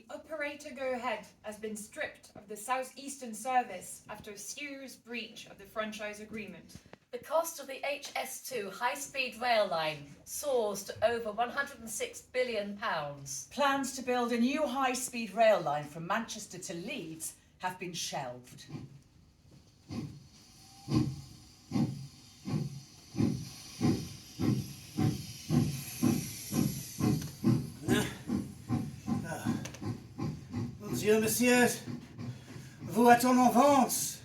The operator Go-Ahead has been stripped of the southeastern service after a serious breach of the franchise agreement. The cost of the HS2 high-speed rail line soars to over £106 billion. Plans to build a new high-speed rail line from Manchester to Leeds have been shelved. Bonjour, messieurs. Vous êtes en avance.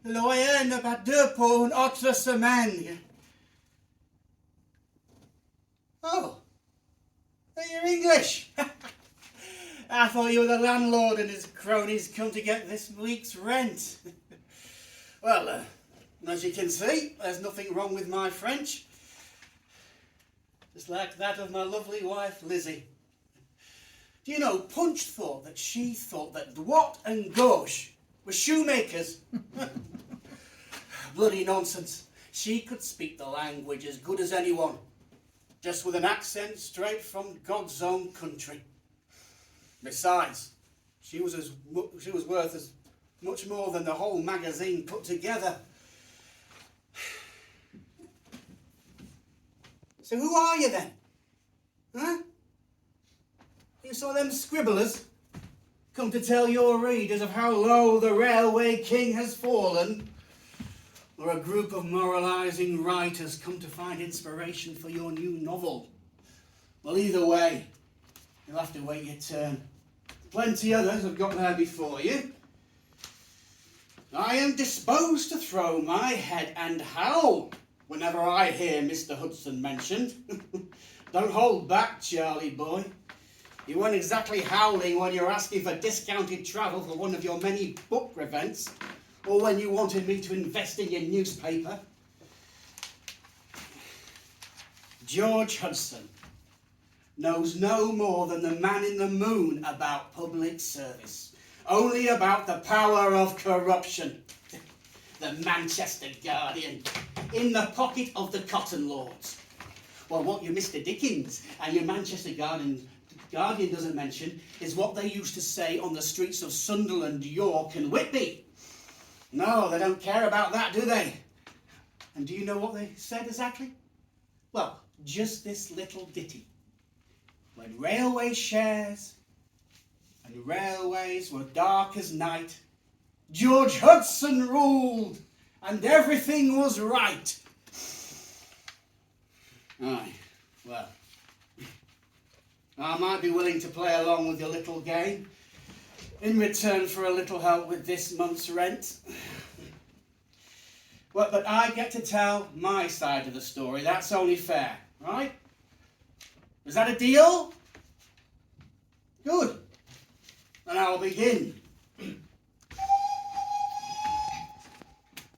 Le loyer n'est pas due pour une autre semaine. Oh, you're English. I thought you were the landlord and his cronies come to get this week's rent. Well, as you can see, there's nothing wrong with my French. Just like that of my lovely wife, Lizzie. Do you know, Punch thought that she thought that Dwat and Gauche were shoemakers. Bloody nonsense. She could speak the language as good as anyone, just with an accent straight from God's own country. Besides, she was worth as much more than the whole magazine put together. So who are you then? Huh? You saw them scribblers come to tell your readers of how low the railway king has fallen? Or a group of moralising writers come to find inspiration for your new novel? Well, either way, you'll have to wait your turn. Plenty others have got there before you. I am disposed to throw my head and howl whenever I hear Mr. Hudson mentioned. Don't hold back, Charlie boy. You weren't exactly howling when you're asking for discounted travel for one of your many book events, or when you wanted me to invest in your newspaper. George Hudson knows no more than the man in the moon about public service, only about the power of corruption. The Manchester Guardian, in the pocket of the cotton lords. Well, what your Mr. Dickens and your Manchester Guardian doesn't mention is what they used to say on the streets of Sunderland, York and Whitby. No, they don't care about that, do they? And do you know what they said exactly? Well, just this little ditty. When railway shares and railways were dark as night, George Hudson ruled and everything was right. Aye, well, I might be willing to play along with your little game in return for a little help with this month's rent. Well, but I get to tell my side of the story. That's only fair, right? Is that a deal? Good. And I'll begin.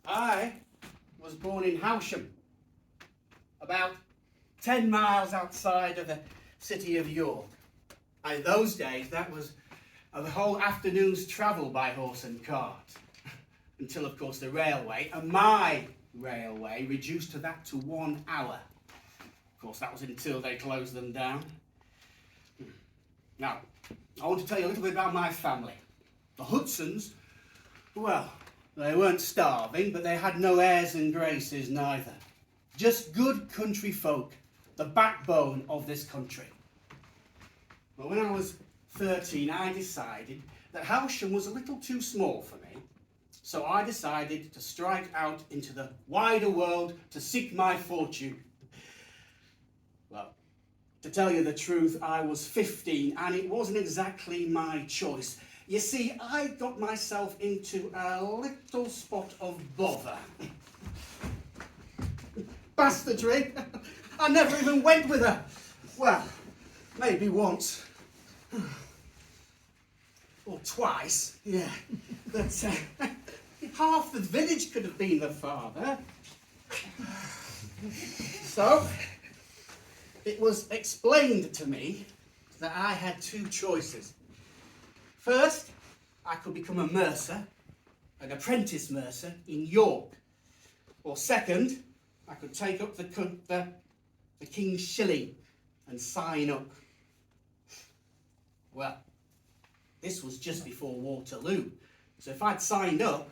I was born in Howsham, about 10 miles outside of the city of York. In those days, that was a whole afternoon's travel by horse and cart. Until, of course, the railway, and my railway, reduced to that to 1 hour. Of course, that was until they closed them down. Now, I want to tell you a little bit about my family. The Hudsons, well, they weren't starving, but they had no airs and graces neither. Just good country folk, the backbone of this country. But when I was 13, I decided that Howsham was a little too small for me. So I decided to strike out into the wider world to seek my fortune. Well, to tell you the truth, I was 15 and it wasn't exactly my choice. You see, I got myself into a little spot of bother. Bastardry. I never even went with her. Well, maybe once. Or twice, yeah. But half the village could have been the father. So, it was explained to me that I had two choices. First, I could become a mercer, an apprentice mercer in York. Or second, I could take up the King's shilling and sign up. Well, This was just before Waterloo. So if I'd signed up,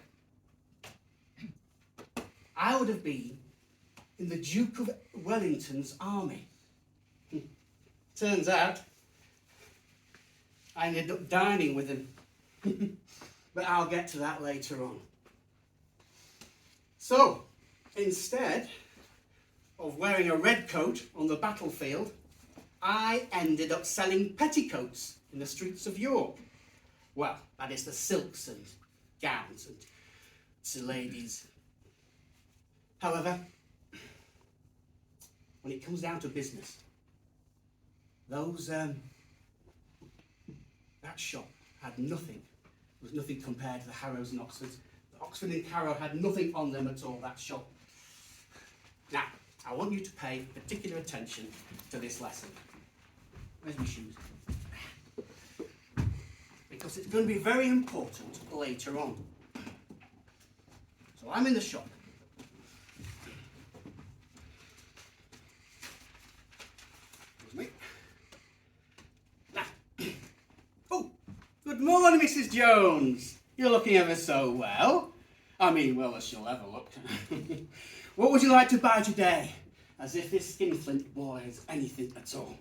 I would have been in the Duke of Wellington's army. Turns out, I ended up dining with him. But I'll get to that later on. So, instead of wearing a red coat on the battlefield, I ended up selling petticoats in the streets of York. Well, that is the silks and gowns and to ladies. However, when it comes down to business, that shop had nothing. There was nothing compared to the Harrows and Oxfords. The Oxford and Harrow had nothing on them at all, that shop. Now, I want you to pay particular attention to this lesson. Where's my shoes? Because it's going to be very important later on. So I'm in the shop. Excuse me. Now, oh, good morning, Mrs. Jones. You're looking ever so well. I mean, well as she'll ever look. What would you like to buy today? As if this skinflint boys anything at all.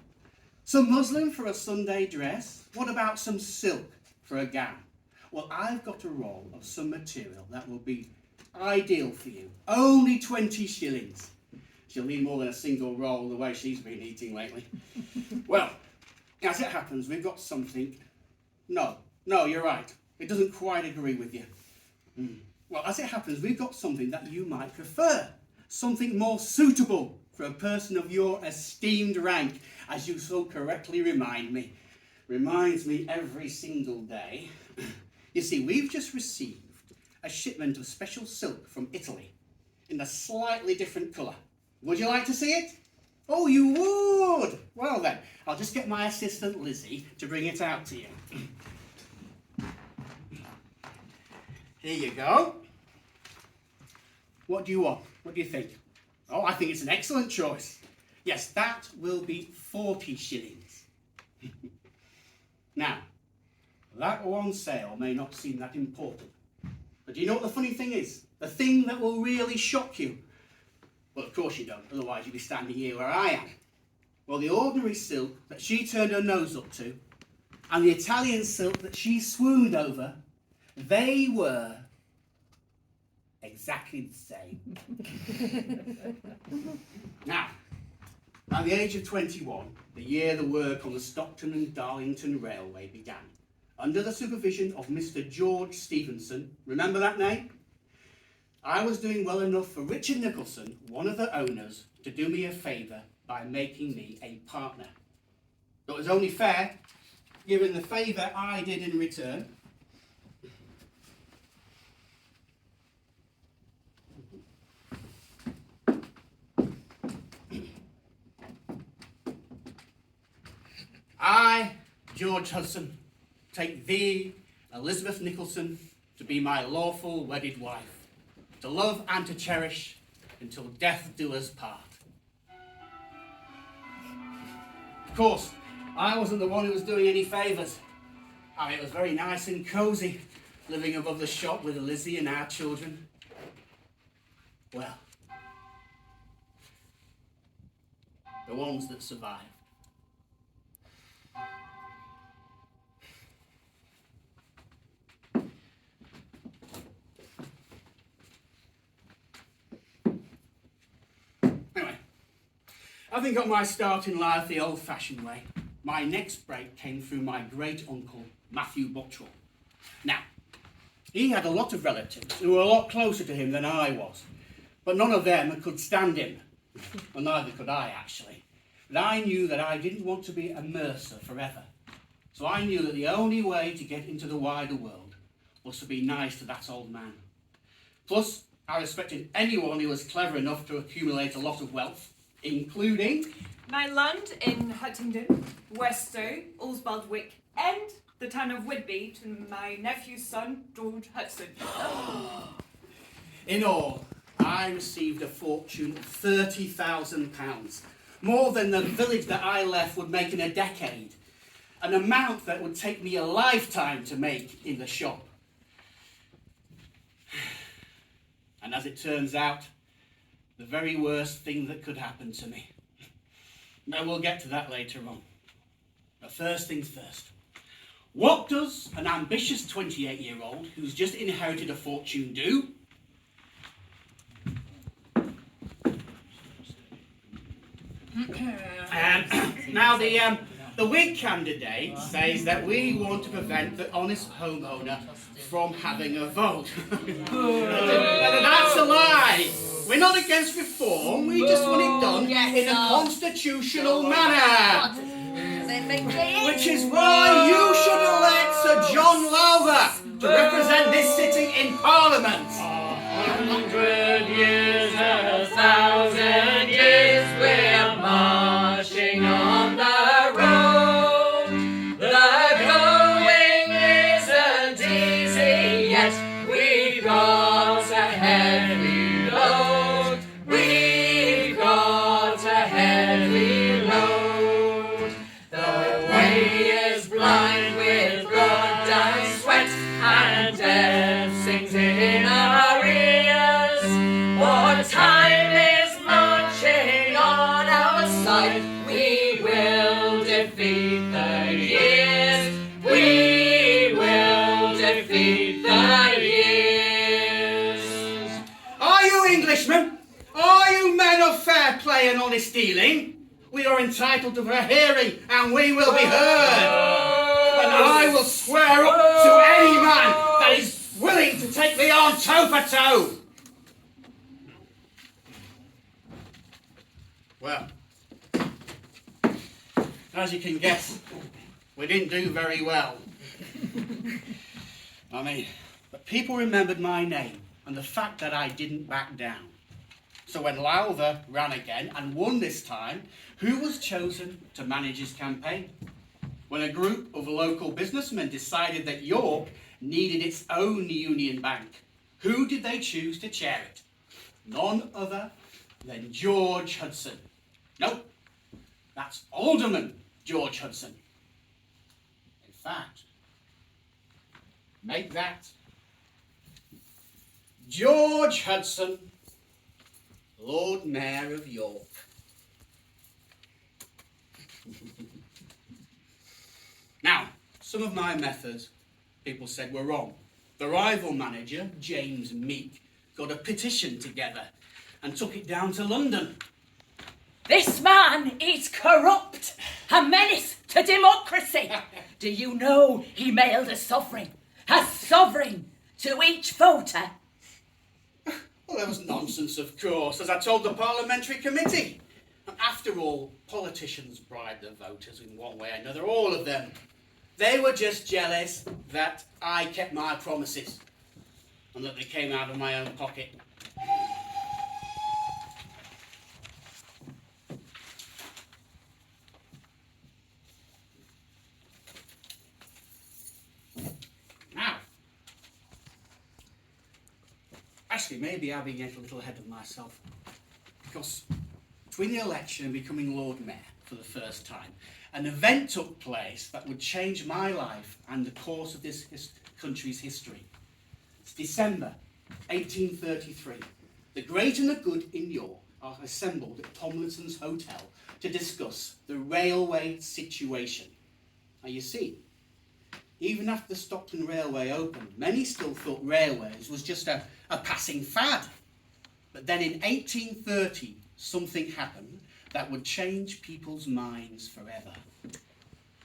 Some muslin for a Sunday dress? What about some silk for a gown? Well, I've got a roll of some material that will be ideal for you. Only 20 shillings. She'll need more than a single roll the way she's been eating lately. Well, as it happens, we've got something... No, you're right. It doesn't quite agree with you. Well, as it happens, we've got something that you might prefer. Something more suitable for a person of your esteemed rank, as you so correctly remind me. Reminds me every single day. You see, we've just received a shipment of special silk from Italy in a slightly different colour. Would you like to see it? Oh, you would? Well then, I'll just get my assistant Lizzie to bring it out to you. Here you go. What do you want? What do you think? Oh, I think it's an excellent choice. Yes, that will be 40 shillings. Now, that one sale may not seem that important. But do you know what the funny thing is? The thing that will really shock you. Well, of course you don't, otherwise you'd be standing here where I am. Well, the ordinary silk that she turned her nose up to, and the Italian silk that she swooned over, they were exactly the same. Now, at the age of 21, the year the work on the Stockton and Darlington Railway began, under the supervision of Mr. George Stephenson, remember that name? I was doing well enough for Richard Nicholson, one of the owners, to do me a favour by making me a partner. It was only fair, given the favour I did in return. I, George Hudson, take thee, Elizabeth Nicholson, to be my lawful wedded wife, to love and to cherish until death do us part. Of course, I wasn't the one who was doing any favours. I mean, it was very nice and cosy, living above the shop with Lizzie and our children. Well, the ones that survived. Anyway, having got my start in life the old-fashioned way, my next break came through my great-uncle, Matthew Partridge. Now, he had a lot of relatives who were a lot closer to him than I was, but none of them could stand him. Well, neither could I, actually. But I knew that I didn't want to be a mercer forever. So I knew that the only way to get into the wider world was to be nice to that old man. Plus, I respected anyone who was clever enough to accumulate a lot of wealth, including... my land in Huntingdon, Weststow, Allsbaldwick, and the town of Whitby to my nephew's son, George Hudson. In all, I received a fortune of £30,000, more than the village that I left would make in a decade. an amount that would take me a lifetime to make in the shop. And as it turns out, the very worst thing that could happen to me. Now we'll get to that later on. But first things first. What does an ambitious 28-year-old who's just inherited a fortune do? Now the Whig candidate says that we want to prevent the honest homeowner from having a vote. That's a lie. We're not against reform, we just want it done in a constitutional manner. Which is why you should elect Sir John Lowther to represent this sitting in Parliament. 100 years, 1,000 years, we're marching on the road. The going isn't easy yet, we've got a heavy load. We've got a heavy load. The way is blind with blood and sweat, and death sings in our ears. But time is marching on our side. We will defeat the years. We will defeat the years. Are you Englishmen? Are you men of fair play and honest dealing? We are entitled to a hearing, and we will be heard. And I will swear up to any man that is willing to take me on toe for toe. Well, as you can guess, we didn't do very well. But people remembered my name and the fact that I didn't back down. So when Lowther ran again and won this time, who was chosen to manage his campaign? When a group of local businessmen decided that York needed its own union bank, who did they choose to chair it? None other than George Hudson. Nope, that's Alderman George Hudson. In fact, make that George Hudson, Lord Mayor of York. Now, some of my methods, people said, were wrong. The rival manager, James Meek, got a petition together and took it down to London. This man is corrupt, a menace to democracy. Do you know he mailed a sovereign to each voter? Well, that was nonsense, of course, as I told the parliamentary committee. After all, politicians bribe their voters in one way or another, all of them. They were just jealous that I kept my promises and that they came out of my own pocket. Now, actually, maybe I'm getting a little ahead of myself, because between the election and becoming Lord Mayor for the first time, an event took place that would change my life and the course of this country's history. It's December 1833. The great and the good in York are assembled at Tomlinson's Hotel to discuss the railway situation. Now you see, even after the Stockton Railway opened, many still thought railways was just a passing fad. But then in 1830, something happened that would change people's minds forever.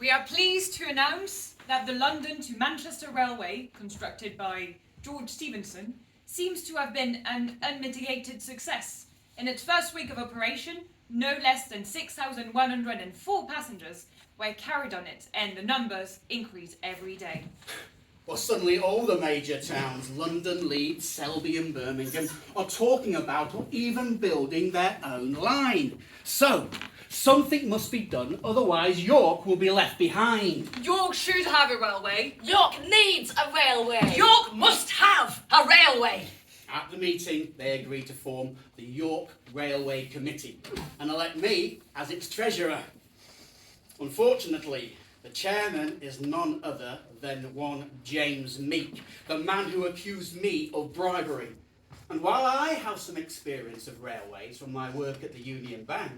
We are pleased to announce that the London to Manchester Railway, constructed by George Stephenson, seems to have been an unmitigated success. In its first week of operation, no less than 6,104 passengers were carried on it, and the numbers increase every day. Well, suddenly all the major towns, London, Leeds, Selby and Birmingham, are talking about or even building their own line. So, something must be done, otherwise York will be left behind. York should have a railway. York needs a railway. York must have a railway. At the meeting, they agreed to form the York Railway Committee and elect me as its treasurer. Unfortunately, The chairman is none other than one James Meek, the man who accused me of bribery. And while I have some experience of railways from my work at the Union Bank,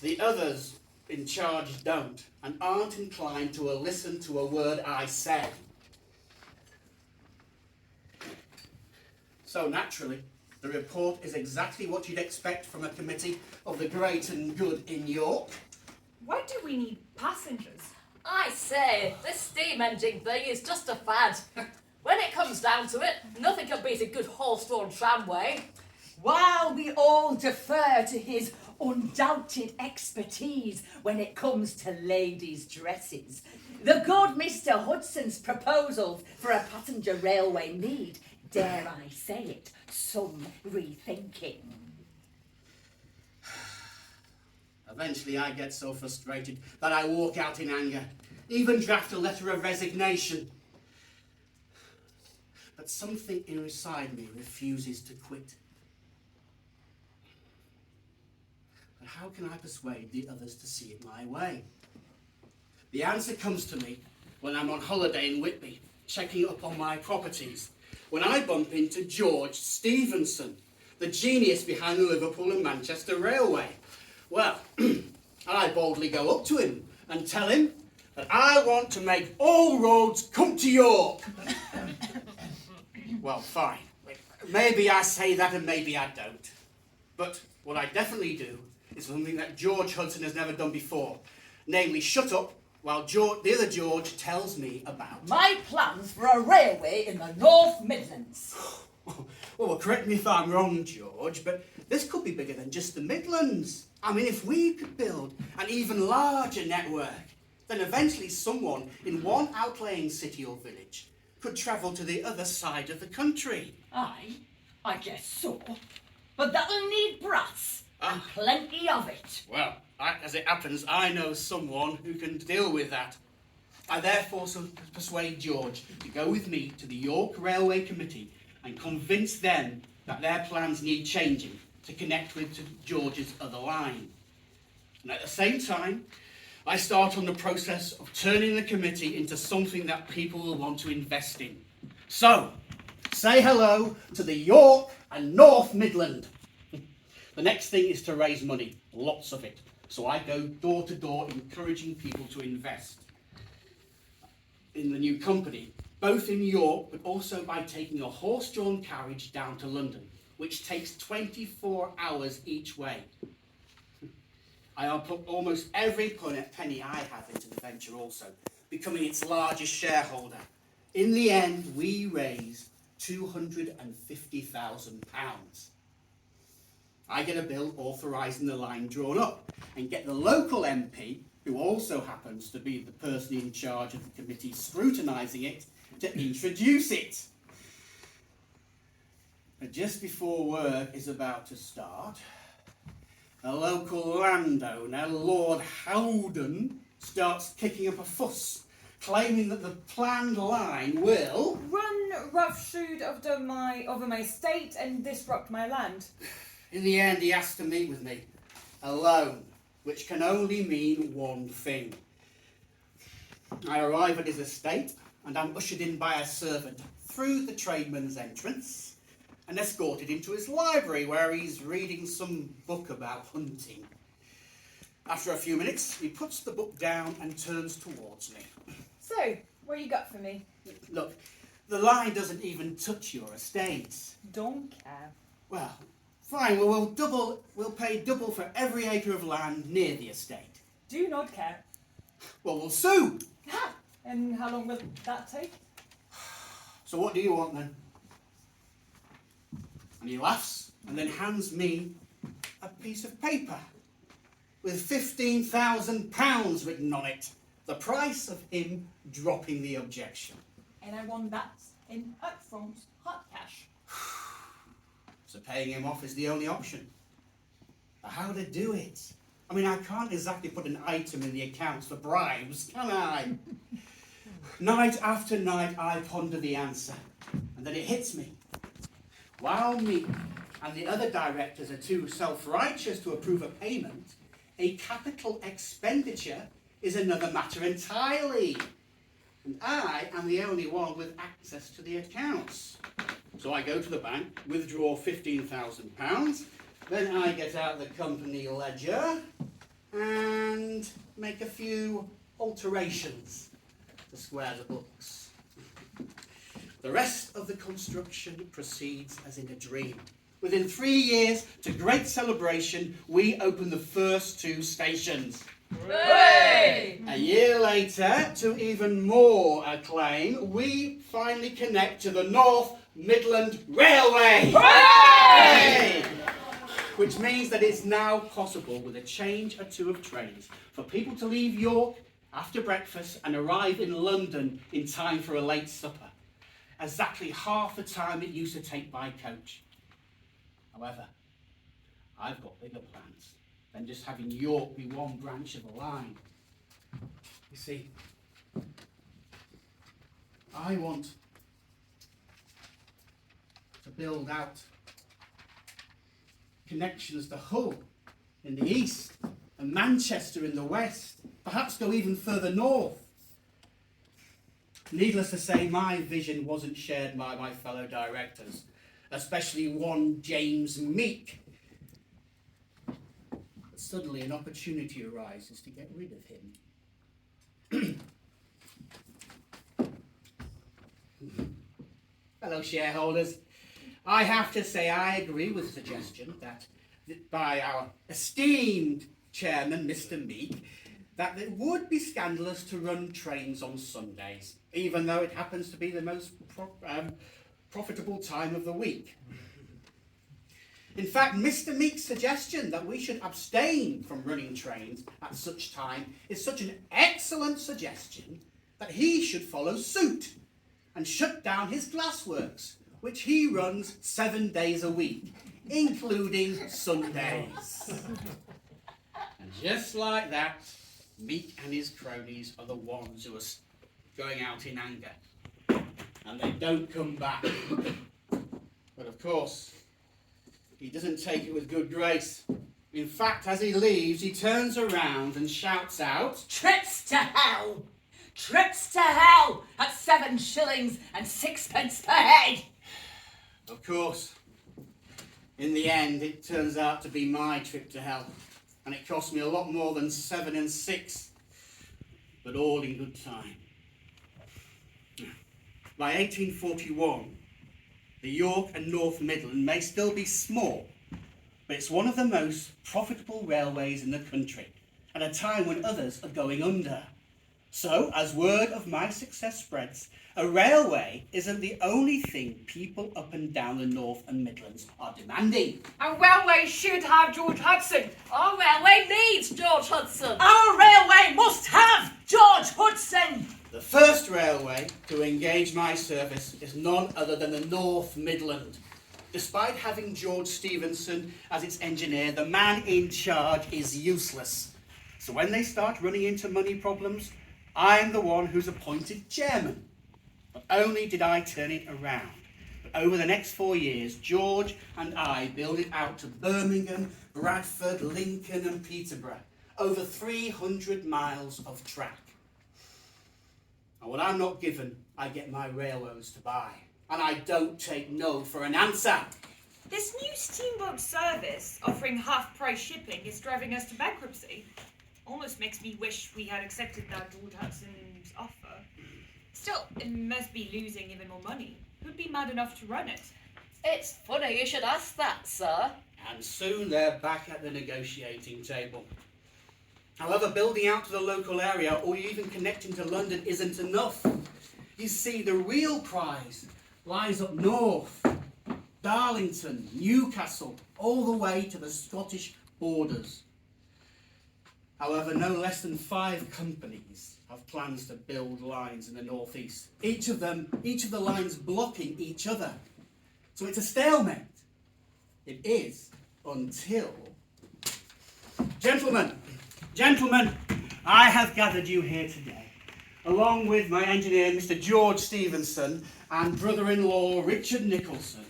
the others in charge don't and aren't inclined to listen to a word I say. So naturally, the report is exactly what you'd expect from a committee of the great and good in York. Why do we need passengers? I say, this steam engine thing is just a fad. When it comes down to it, nothing can beat a good horse-drawn tramway. While we all defer to his undoubted expertise when it comes to ladies' dresses, the good Mr. Hudson's proposals for a passenger railway need, dare I say it, some rethinking. Eventually I get so frustrated that I walk out in anger, even draft a letter of resignation. But something inside me refuses to quit. But how can I persuade the others to see it my way? The answer comes to me when I'm on holiday in Whitby, checking up on my properties, when I bump into George Stephenson, the genius behind the Liverpool and Manchester Railway. Well, I boldly go up to him and tell him that I want to make all roads come to York. Well, fine. Maybe I say that and maybe I don't. But what I definitely do is something that George Hudson has never done before. Namely, shut up while the other George tells me about My plans for a railway in the North Midlands. Well, correct me if I'm wrong, George, but this could be bigger than just the Midlands. I mean, if we could build an even larger network, then eventually someone in one outlying city or village could travel to the other side of the country. Aye, I guess so. But that'll need brass, and plenty of it. Well, as it happens, I know someone who can deal with that. I therefore persuade George to go with me to the York Railway Committee and convince them that their plans need changing to connect with George's other line. And at the same time, I start on the process of turning the committee into something that people will want to invest in. So, say hello to the York and North Midland. The next thing is to raise money, lots of it. So I go door to door encouraging people to invest in the new company, both in York but also by taking a horse-drawn carriage down to London, which takes 24 hours each way. I'll put almost every penny I have into the venture also, becoming its largest shareholder. In the end, we raised £250,000. I get a bill authorising the line drawn up and get the local MP, who also happens to be the person in charge of the committee scrutinising it, to introduce it. But just before work is about to start, a local landowner, Lord Howden, starts kicking up a fuss, claiming that the planned line will Run roughshod over my estate and disrupt my land. In the end, he has to meet with me, alone, which can only mean one thing. I arrive at his estate and I'm ushered in by a servant through the tradesman's entrance and escorted into his library where he's reading some book about hunting. After a few minutes, he puts the book down and turns towards me. So, what you got for me? Look, the line doesn't even touch your estate. Don't care. Well, fine, we'll pay double for every acre of land near the estate. Do not care. Well, we'll sue. Ha! And how long will that take? So what do you want then? And he laughs and then hands me a piece of paper with £15,000 written on it. The price of him dropping the objection. And I want that in upfront hard cash. So paying him off is the only option. But how to do it? I mean, I can't exactly put an item in the accounts for bribes, can I? Night after night, I ponder the answer. And then it hits me. While me and the other directors are too self-righteous to approve a payment, a capital expenditure is another matter entirely. And I am the only one with access to the accounts. So I go to the bank, withdraw £15,000, then I get out the company ledger and make a few alterations to square the books. The rest of the construction proceeds as in a dream. Within 3 years, to great celebration, we open the first 2 stations. Hooray! A year later, to even more acclaim, we finally connect to the North Midland Railway. Hooray! Which means that it's now possible, with a change or 2 of trains, for people to leave York after breakfast and arrive in London in time for a late supper. Exactly half the time it used to take by coach. However, I've got bigger plans than just having York be one branch of the line. You see, I want to build out connections to Hull in the east and Manchester in the west, perhaps go even further north. Needless to say, my vision wasn't shared by my fellow directors, especially one James Meek. But suddenly an opportunity arises to get rid of him. Fellow shareholders, I have to say I agree with the suggestion that by our esteemed chairman, Mr. Meek, that it would be scandalous to run trains on Sundays, even though it happens to be the most profitable time of the week. In fact, Mr. Meek's suggestion that we should abstain from running trains at such time is such an excellent suggestion that he should follow suit and shut down his glassworks, which he runs 7 days a week, including Sundays. And just like that, Meek and his cronies are the ones who are going out in anger, and they don't come back. But of course, he doesn't take it with good grace. In fact, as he leaves, he turns around and shouts out, Trips to hell! Trips to hell at 7 shillings and 6pence per head! Of course, in the end, it turns out to be my trip to hell, and it cost me a lot more than 7 and 6, but all in good time. By 1841, the York and North Midland may still be small, but it's one of the most profitable railways in the country, at a time when others are going under. So, as word of my success spreads, a railway isn't the only thing people up and down the North and Midlands are demanding. A railway should have George Hudson. Our railway needs George Hudson. Our railway must have George Hudson! The first railway to engage my service is none other than the North Midland. Despite having George Stephenson as its engineer, the man in charge is useless. So when they start running into money problems, I'm the one who's appointed chairman. Not only did I turn it around, but over the next 4 years, George and I built it out to Birmingham, Bradford, Lincoln and Peterborough. Over 300 miles of track. And what I'm not given, I get my railroads to buy. And I don't take no for an answer. This new steamboat service offering half-price shipping is driving us to bankruptcy. Almost makes me wish we had accepted that George Hudson's offer. Still, it must be losing even more money. Who'd be mad enough to run it? It's funny you should ask that, sir. And soon they're back at the negotiating table. However, building out to the local area or even connecting to London isn't enough. You see, the real prize lies up north. Darlington, Newcastle, all the way to the Scottish borders. However, no less than 5 companies have plans to build lines in the northeast. Each of the lines blocking each other. So it's a stalemate. It is until... Gentlemen, I have gathered you here today, along with my engineer, Mr. George Stephenson, and brother-in-law, Richard Nicholson,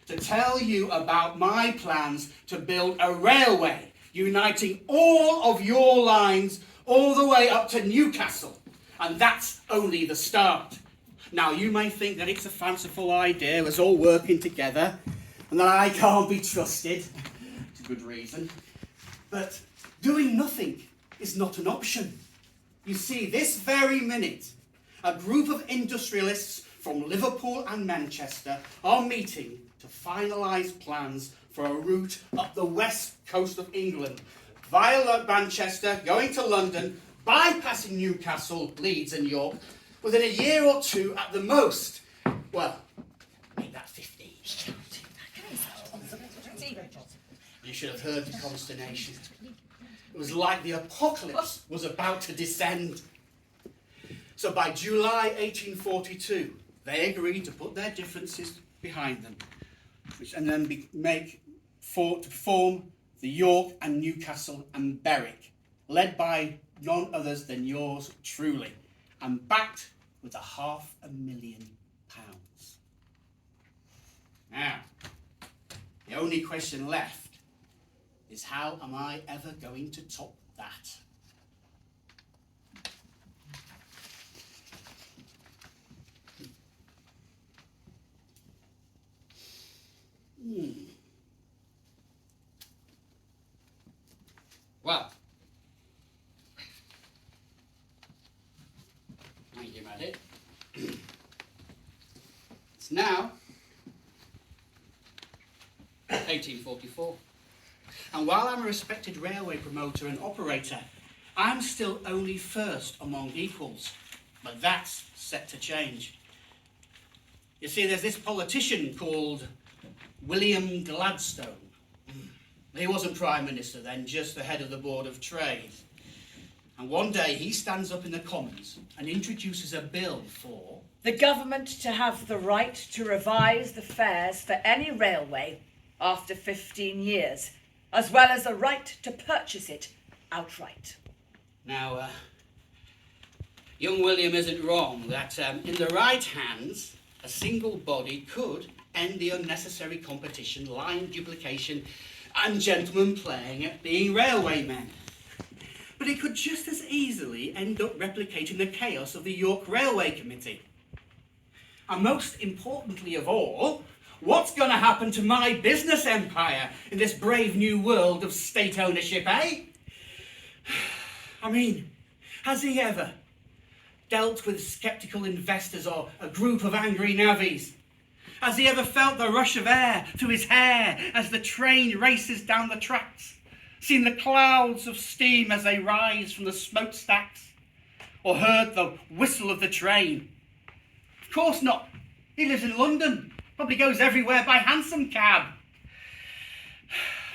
to tell you about my plans to build a railway uniting all of your lines all the way up to Newcastle. And that's only the start. Now, you may think that it's a fanciful idea, us all working together, and that I can't be trusted, to good reason. But doing nothing is not an option. You see, this very minute, a group of industrialists from Liverpool and Manchester are meeting to finalise plans for a route up the west coast of England, via Manchester, going to London, bypassing Newcastle, Leeds and York, within a year or two at the most. Well, make that 15. You should have heard the consternation. It was like the apocalypse was about to descend. So by July 1842, they agreed to put their differences behind them, and then to form the York and Newcastle and Berwick, led by none others than yours truly, and backed with £500,000. Now, the only question left is, how am I ever going to top that? Well, thank you, Maddie. It's now 1844. And while I'm a respected railway promoter and operator, I'm still only first among equals. But that's set to change. You see, there's this politician called William Gladstone. He wasn't Prime Minister then, just the head of the Board of Trade. And one day he stands up in the Commons and introduces a bill for the government to have the right to revise the fares for any railway after 15 years, as well as the right to purchase it outright. Now, young William isn't wrong that in the right hands, a single body could end the unnecessary competition, line duplication, and gentlemen playing at being railwaymen. But it could just as easily end up replicating the chaos of the York Railway Committee. And most importantly of all, what's going to happen to my business empire in this brave new world of state ownership, eh? I mean, has he ever dealt with sceptical investors or a group of angry navvies? Has he ever felt the rush of air through his hair as the train races down the tracks? Seen the clouds of steam as they rise from the smokestacks? Or heard the whistle of the train? Of course not. He lives in London. Probably goes everywhere by hansom cab.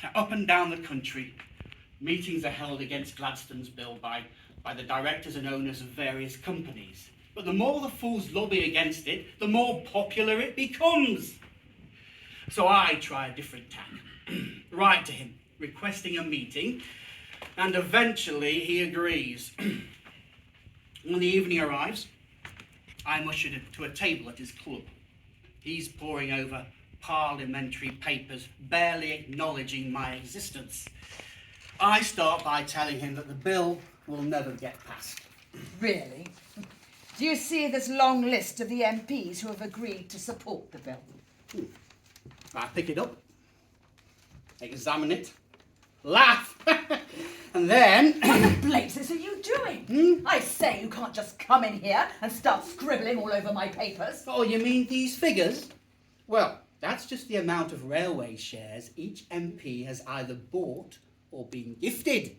Now, up and down the country, meetings are held against Gladstone's bill by the directors and owners of various companies. But the more the fools lobby against it, the more popular it becomes. So I try a different tack. Write to him, requesting a meeting, and eventually he agrees. When the evening arrives, I'm ushered to a table at his club. He's poring over parliamentary papers, barely acknowledging my existence. I start by telling him that the bill will never get passed. Really? Do you see this long list of the MPs who have agreed to support the bill? I pick it up, examine it, laugh, and then... What the blazes are you doing? I say, you can't just come in here and start scribbling all over my papers. Oh, you mean these figures? Well, that's just the amount of railway shares each MP has either bought or been gifted.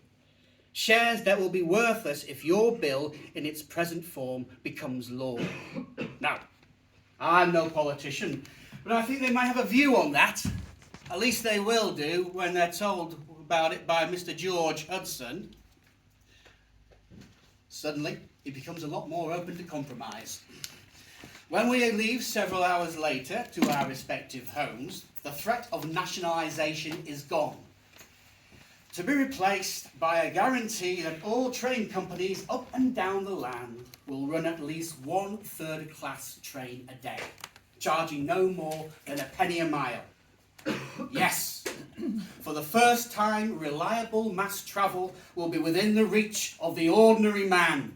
Shares that will be worthless if your bill in its present form becomes law. Now, I'm no politician, but I think they might have a view on that. At least they will do when they're told about it by Mr. George Hudson. Suddenly, he becomes a lot more open to compromise. When we leave several hours later to our respective homes, the threat of nationalisation is gone, to be replaced by a guarantee that all train companies up and down the land will run at least one third-class train a day, charging no more than a penny a mile. Yes, For the first time, reliable mass travel will be within the reach of the ordinary man.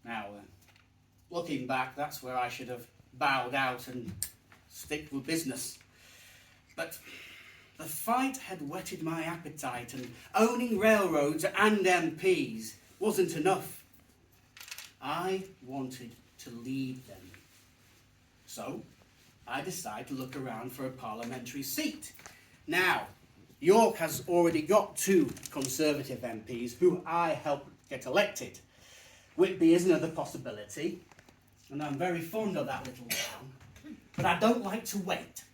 Now, looking back, that's where I should have bowed out and stick with business. But the fight had whetted my appetite, and owning railroads and MPs wasn't enough. I wanted to lead them. So I decided to look around for a parliamentary seat. Now, York has already got 2 Conservative MPs who I helped get elected. Whitby is another possibility, and I'm very fond of that little town. But I don't like to wait,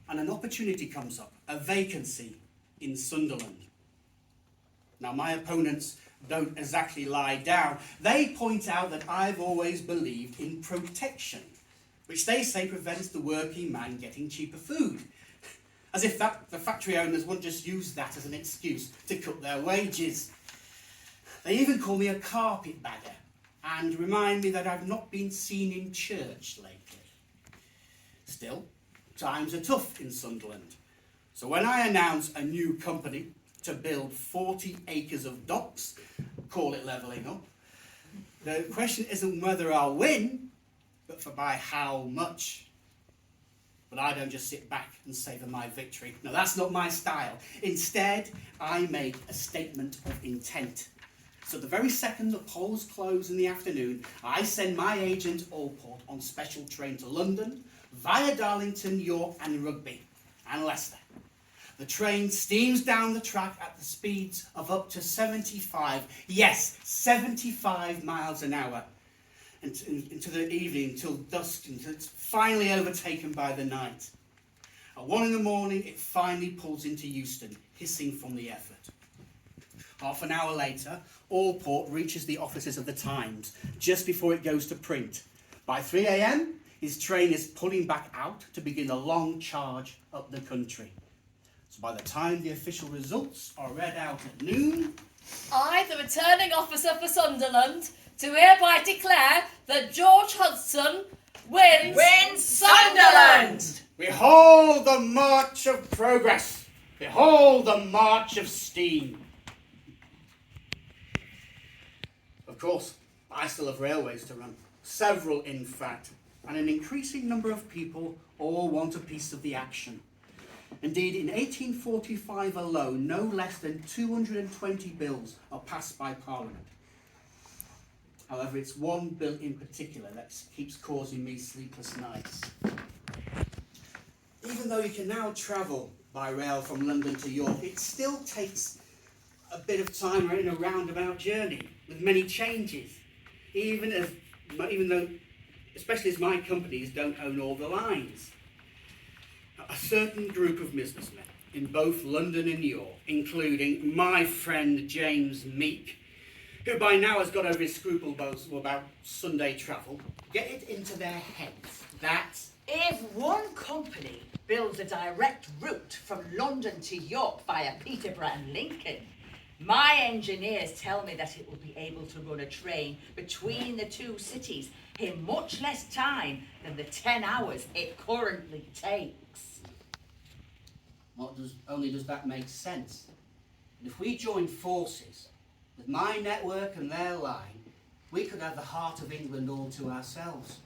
and an opportunity comes up, a vacancy in Sunderland. Now, my opponents don't exactly lie down. They point out that I've always believed in protection, which they say prevents the working man getting cheaper food. As if the factory owners wouldn't just use that as an excuse to cut their wages. They even call me a carpetbagger and remind me that I've not been seen in church lately. Still, times are tough in Sunderland. So when I announce a new company to build 40 acres of docks, call it levelling up, the question isn't whether I'll win, but for by how much. But I don't just sit back and savour my victory. No, that's not my style. Instead, I make a statement of intent. So the very second the polls close in the afternoon, I send my agent Allport on special train to London, via Darlington, York and Rugby, and Leicester. The train steams down the track at the speeds of up to 75, yes, 75 miles an hour, into the evening, until dusk, until it's finally overtaken by the night. At 1 a.m, it finally pulls into Euston, hissing from the effort. Half an hour later, Allport reaches the offices of the Times, just before it goes to print. By 3 a.m, his train is pulling back out to begin a long charge up the country. So by the time the official results are read out at noon, I, the returning officer for Sunderland, do hereby declare that George Hudson wins Sunderland! behold the march of progress! Behold the march of steam! Of course, I still have railways to run, several in fact, and an increasing number of people all want a piece of the action. Indeed, in 1845 alone, no less than 220 bills are passed by Parliament. However, it's one bill in particular that keeps causing me sleepless nights. Even though you can now travel by rail from London to York, it still takes a bit of time in a roundabout journey with many changes, even though, especially as my companies don't own all the lines. A certain group of businessmen in both London and York, including my friend James Meek, who by now has got over his scruples about Sunday travel, get it into their heads that If one company builds a direct route from London to York via Peterborough and Lincoln, my engineers tell me that it will be able to run a train between the 2 cities in much less time than the 10 hours it currently takes. only does that make sense? And if we join forces with my network and their line, we could have the heart of England all to ourselves.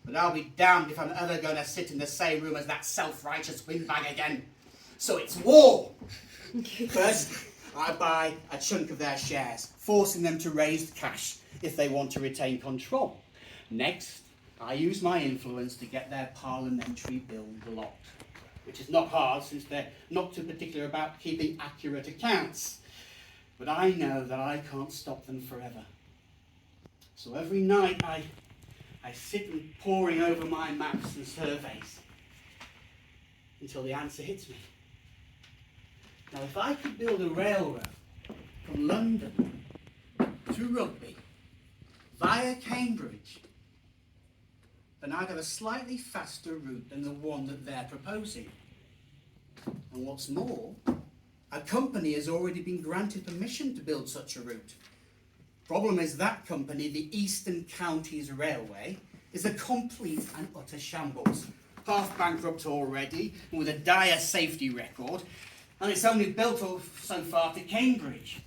But I'll be damned if I'm ever going to sit in the same room as that self-righteous windbag again. So it's war. First, I buy a chunk of their shares, forcing them to raise cash if they want to retain control. Next, I use my influence to get their parliamentary bill blocked, which is not hard since they're not too particular about keeping accurate accounts. But I know that I can't stop them forever. So every night I sit and poring over my maps and surveys until the answer hits me. Now, if I could build a railroad from London to Rugby via Cambridge, then I'd have a slightly faster route than the one that they're proposing. And what's more, a company has already been granted permission to build such a route. Problem is that company, the Eastern Counties Railway, is a complete and utter shambles. half bankrupt already, and with a dire safety record, and it's only built so far to Cambridge.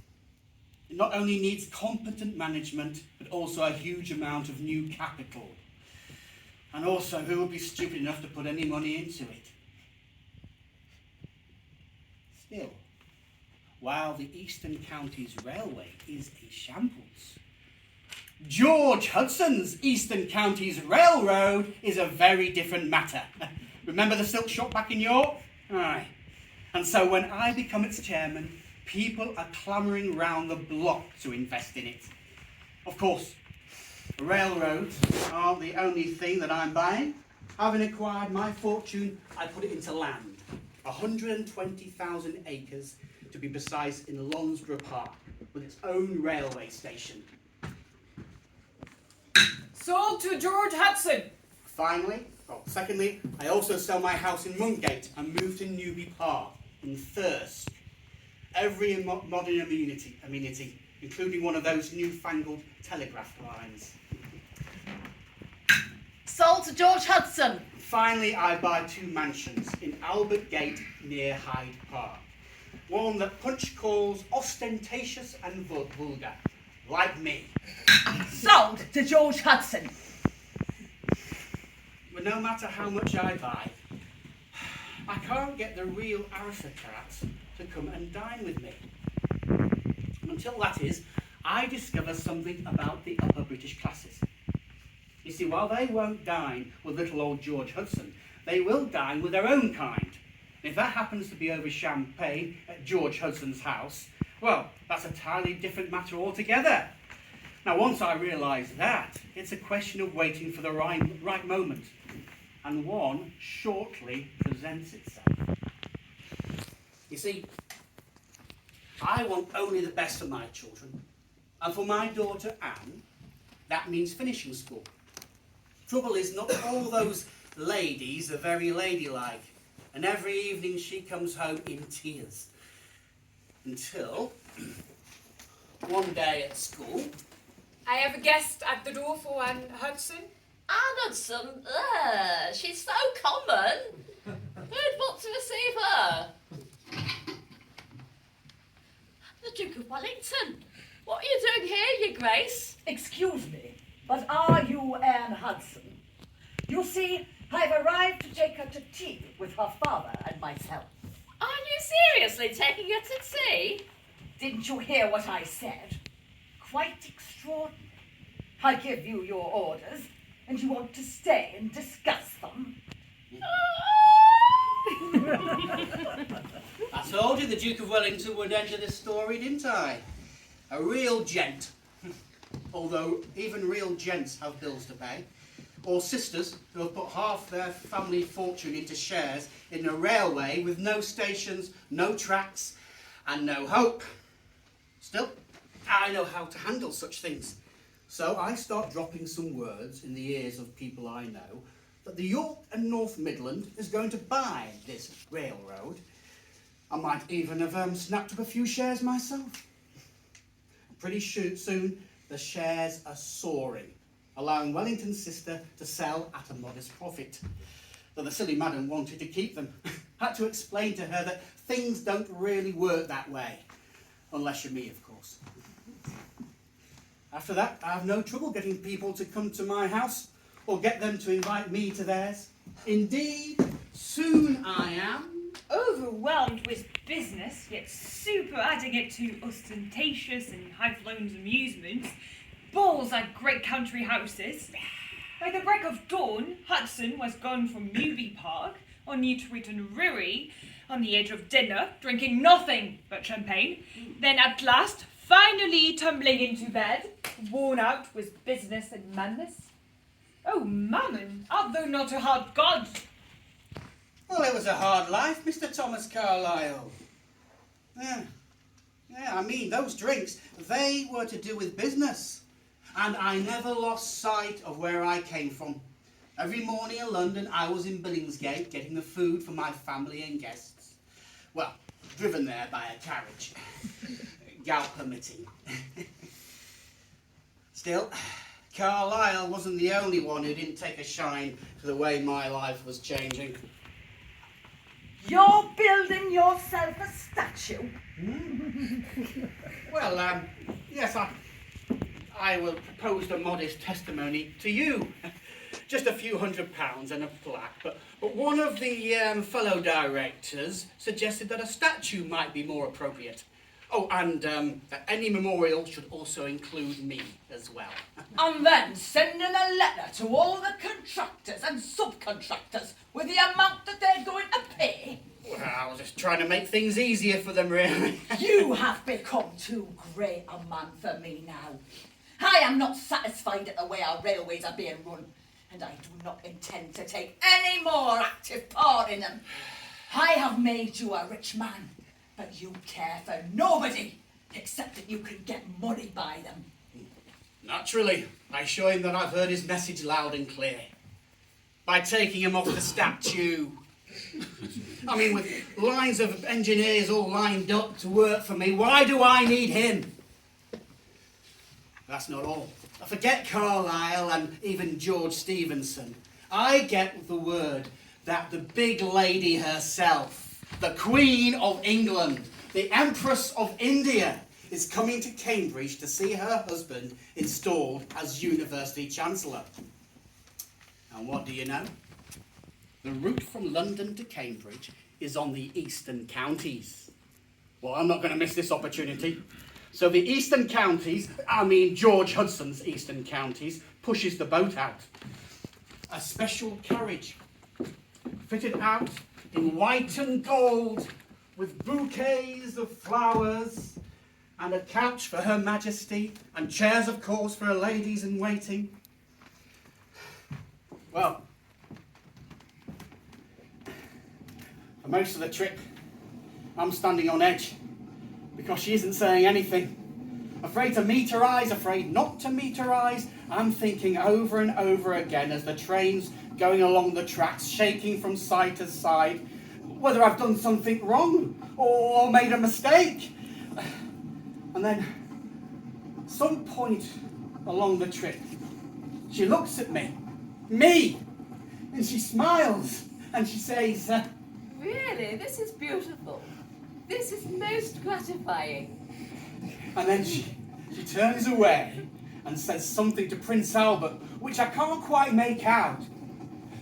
It not only needs competent management, but also a huge amount of new capital. And also, who would be stupid enough to put any money into it? Still, while the Eastern Counties Railway is a shambles, George Hudson's Eastern Counties Railroad is a very different matter. Remember the silk shop back in York? Aye. And so when I become its chairman, people are clamouring round the block to invest in it. Of course, railroads aren't the only thing that I'm buying. Having acquired my fortune, I put it into land. 120,000 acres, to be precise, in Lonsborough Park, with its own railway station. Sold to George Hudson. Secondly, I also sell my house in Mungate and move to Newby Park in Thirsk. Every modern amenity, including one of those newfangled telegraph lines. Sold to George Hudson. Finally, I buy 2 mansions in Albert Gate near Hyde Park. One that Punch calls ostentatious and vulgar, like me. Sold to George Hudson. But no matter how much I buy, I can't get the real aristocrats to come and dine with me. And until that is, I discover something about the upper British classes. You see, while they won't dine with little old George Hudson, they will dine with their own kind. And if that happens to be over champagne at George Hudson's house, well, that's a entirely different matter altogether. Now, once I realise that, it's a question of waiting for the right moment. And one shortly presents itself. You see, I want only the best for my children. And for my daughter Anne, that means finishing school. Trouble is, not all those ladies are very ladylike. And every evening she comes home in tears. Until one day at school, I have a guest at the door for Anne Hudson. Anne Hudson? She's so common. Who'd want to receive her? The Duke of Wellington. What are you doing here, Your Grace? Excuse me, but are you Anne Hudson? You see, I've arrived to take her to tea with her father and myself. Are you seriously taking her to tea? Didn't you hear what I said? Quite extraordinary. I give you your orders, and you want to stay and discuss them. I told you the Duke of Wellington would enter this story, didn't I? A real gent. Although even real gents have bills to pay. Or sisters who have put half their family fortune into shares in a railway with no stations, no tracks, and no hope. Still, I know how to handle such things. So I start dropping some words in the ears of people I know that the York and North Midland is going to buy this railroad. I might even have snapped up a few shares myself. Pretty soon, the shares are soaring, allowing Wellington's sister to sell at a modest profit. Though the silly madam wanted to keep them. Had to explain to her that things don't really work that way. Unless you're me, of course. After that, I have no trouble getting people to come to my house or get them to invite me to theirs. Indeed, soon I am Overwhelmed with business, yet super adding it to ostentatious and high-flown amusements, balls at great country houses. By the break of dawn, Hudson was gone from Newby Park, on Newton Rookery, on the edge of dinner, drinking nothing but champagne, then at last, finally tumbling into bed, worn out with business and madness. Oh, Mammon, art thou not a hard god? Well, it was a hard life, Mr. Thomas Carlyle. Yeah, I mean, those drinks, they were to do with business. And I never lost sight of where I came from. Every morning in London, I was in Billingsgate getting the food for my family and guests. Well, driven there by a carriage, gout permitting. Still, Carlyle wasn't the only one who didn't take a shine to the way my life was changing. You're building yourself a statue? Well, yes, I will propose a modest testimony to you. Just a few £100 and a plaque, but one of the fellow directors suggested that a statue might be more appropriate. Oh, and any memorial should also include me as well. And then sending a letter to all the contractors and subcontractors with the amount that they're going to pay? Well, I was just trying to make things easier for them, really. You have become too great a man for me now. I am not satisfied at the way our railways are being run, and I do not intend to take any more active part in them. I have made you a rich man, but you care for nobody except that you can get money by them. Naturally, I show him that I've heard his message loud and clear. By taking him off the statue. I mean, with lines of engineers all lined up to work for me, why do I need him? That's not all. I forget Carlyle and even George Stephenson. I get the word that the big lady herself, the Queen of England, the Empress of India, is coming to Cambridge to see her husband installed as University Chancellor. And what do you know? The route from London to Cambridge is on the eastern counties. Well, I'm not going to miss this opportunity. So the eastern counties, I mean George Hudson's eastern counties, pushes the boat out. A special carriage, fitted out in white and gold, with bouquets of flowers, and a couch for Her Majesty, and chairs, of course, for her ladies in waiting. Well, for most of the trip, I'm standing on edge, because she isn't saying anything. Afraid to meet her eyes, afraid not to meet her eyes. I'm thinking over and over again as the train's going along the tracks, shaking from side to side, whether I've done something wrong or made a mistake. And then, at some point along the trip, she looks at me, and she smiles, and she says, Really? This is beautiful. This is most gratifying. and then she turns away and says something to Prince Albert, which I can't quite make out,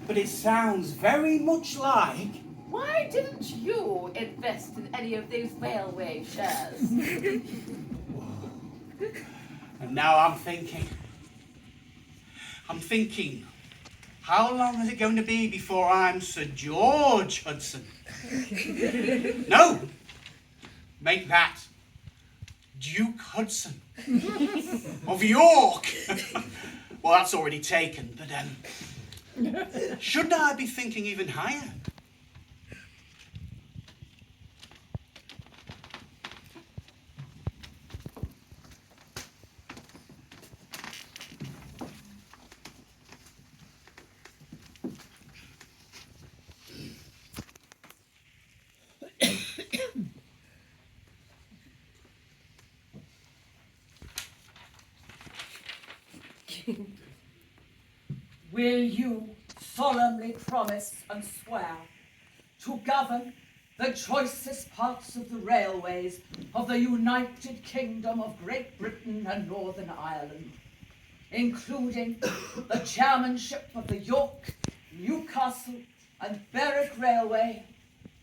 but it sounds very much like... Why didn't you invest in any of those railway shares? And now I'm thinking, how long is it going to be before I'm Sir George Hudson? No, make that Duke Hudson of York. Well, that's already taken, but shouldn't I be thinking even higher? Will you solemnly promise and swear to govern the choicest parts of the railways of the United Kingdom of Great Britain and Northern Ireland, including the chairmanship of the York, Newcastle and Berwick Railway,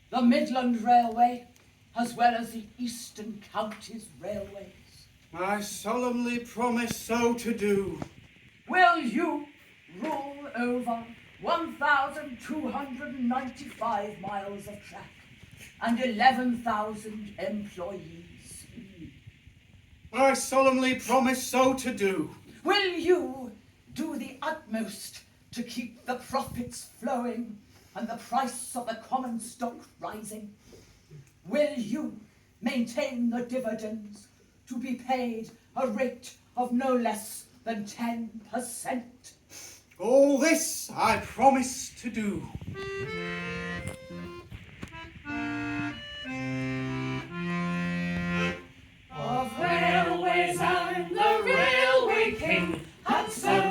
the Midland Railway, as well as the Eastern Counties Railways? I solemnly promise so to do. Will you rule over 1,295 miles of track and 11,000 employees? I solemnly promise so to do. Will you do the utmost to keep the profits flowing and the price of the common stock rising? Will you maintain the dividends to be paid a rate of no less than 10%? All this I promise to do. Of railways I'm the railway king, Hudson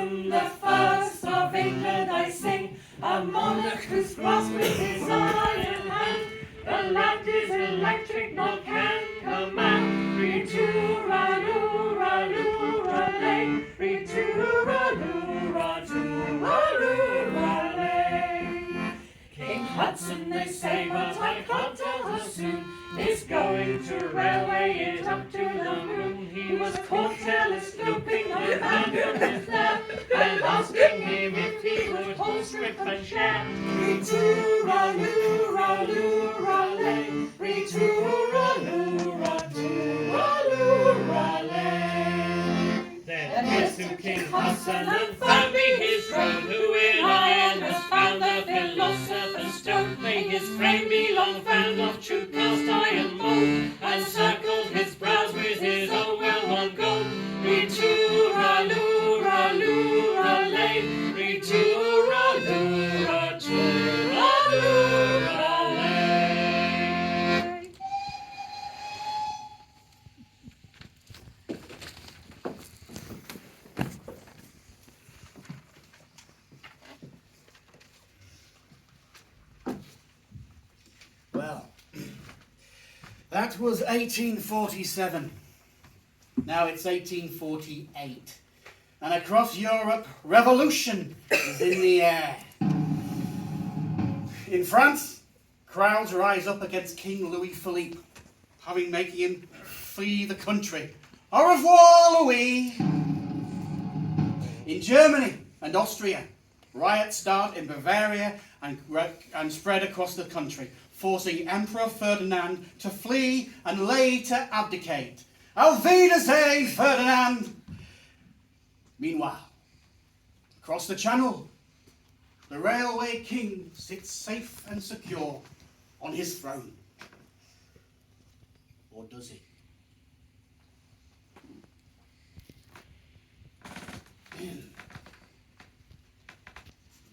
England I sing, a monarch whose grasp with his iron hand the land is electric, nor can command. Ri-tu-ra-lu-ra-lu-ra-lay, ri-tu-ra-lu-ra-tu-ra-lu-ra-lay. King Hudson, they say, but I can't tell how soon, is going to railway it up to the moon. He was caught telescoping the man from his lair, and asking him if he would hold strip and share. Ri-tu-ra-lu-ra-lu-ra-lay, ri-tu-ra-lu-ra-tu-ra-lu-ra-lay. Then here's to King Hudson and family his road, who in iron has found the philosopher's stone. May his frame be long found of true cast iron mold, and circled his brows with his own well-won gold. Ri-tu-ra-lu-ra-lu-ra-lay, ri-tu-ra-lu-ra-tu-ra-lu-ra-lay. Well, that was 1847. Now it's 1848. And across Europe, revolution is in the air. In France, crowds rise up against King Louis Philippe, having making him flee the country. Au revoir, Louis! In Germany and Austria, riots start in Bavaria and spread across the country, forcing Emperor Ferdinand to flee and later abdicate. Auf Wiedersehen, Ferdinand! Meanwhile, across the Channel, the railway king sits safe and secure on his throne. Or does he?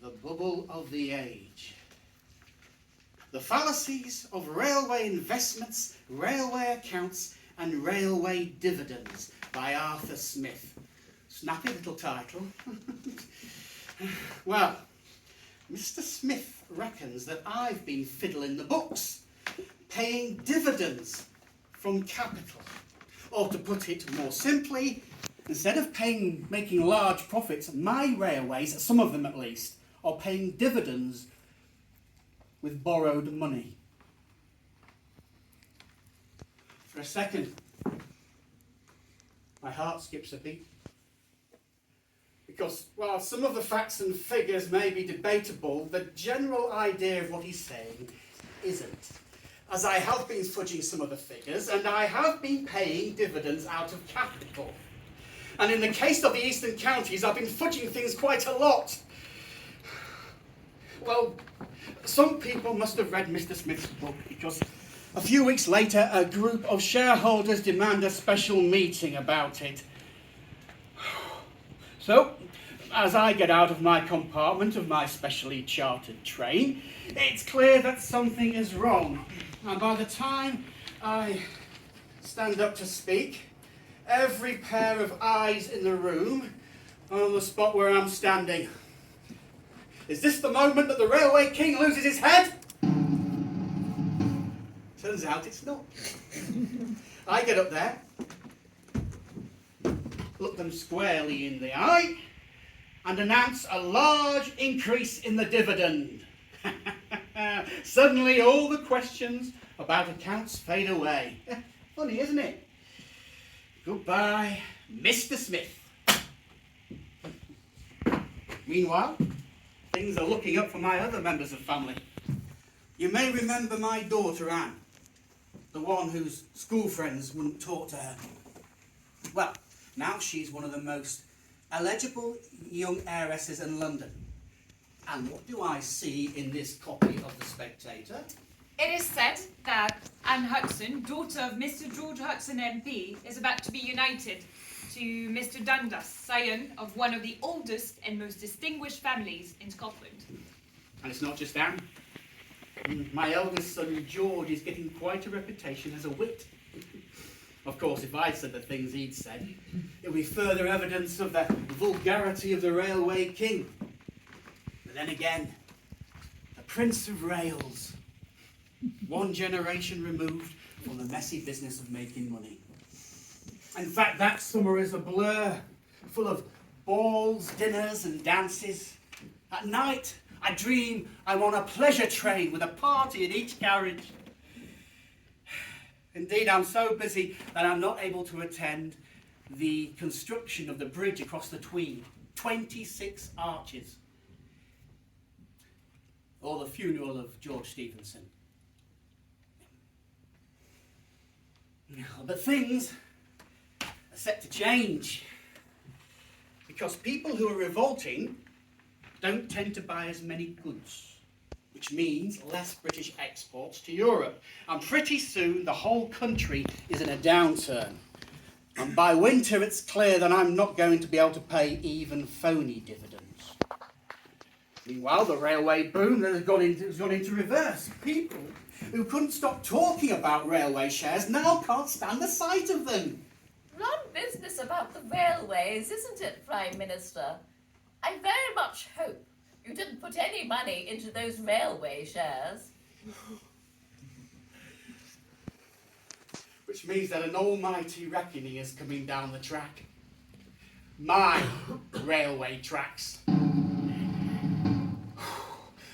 The bubble of the age. The fallacies of railway investments, railway accounts, and railway dividends by Arthur Smith. Snappy little title. Well, Mr. Smith reckons that I've been fiddling the books, paying dividends from capital. Or to put it more simply, instead of making large profits, my railways, some of them at least, are paying dividends with borrowed money. For a second, my heart skips a beat. Because, while some of the facts and figures may be debatable, the general idea of what he's saying isn't. As I have been fudging some of the figures, and I have been paying dividends out of capital. And in the case of the Eastern Counties, I've been fudging things quite a lot. Well, some people must have read Mr. Smith's book, because a few weeks later, a group of shareholders demand a special meeting about it. So, as I get out of my compartment of my specially chartered train, it's clear that something is wrong. And by the time I stand up to speak, every pair of eyes in the room are on the spot where I'm standing. Is this the moment that the railway king loses his head? Turns out it's not. I get up there, look them squarely in the eye, and announce a large increase in the dividend. Suddenly all the questions about accounts fade away. Funny, isn't it? Goodbye, Mr. Smith. Meanwhile, things are looking up for my other members of family. You may remember my daughter Anne, the one whose school friends wouldn't talk to her. Well, now she's one of the most eligible young heiresses in London. And what do I see in this copy of The Spectator? It is said that Anne Hudson, daughter of Mr. George Hudson MP, is about to be united to Mr. Dundas, scion of one of the oldest and most distinguished families in Scotland. And it's not just Anne. My eldest son George is getting quite a reputation as a wit. Of course, if I'd said the things he'd said, it would be further evidence of the vulgarity of the railway king. But then again, the Prince of Rails, one generation removed from the messy business of making money. In fact, that summer is a blur, full of balls, dinners and dances. At night, I dream I'm on a pleasure train with a party in each carriage. Indeed, I'm so busy that I'm not able to attend the construction of the bridge across the Tweed, 26 arches, or the funeral of George Stephenson. But things are set to change, because people who are revolting don't tend to buy as many goods, which means less British exports to Europe. And pretty soon the whole country is in a downturn. And by winter it's clear that I'm not going to be able to pay even phony dividends. Meanwhile, the railway boom has gone into reverse. People who couldn't stop talking about railway shares now can't stand the sight of them. Run business about the railways, isn't it, Prime Minister? I very much hope you didn't put any money into those railway shares. Which means that an almighty reckoning is coming down the track. My railway tracks.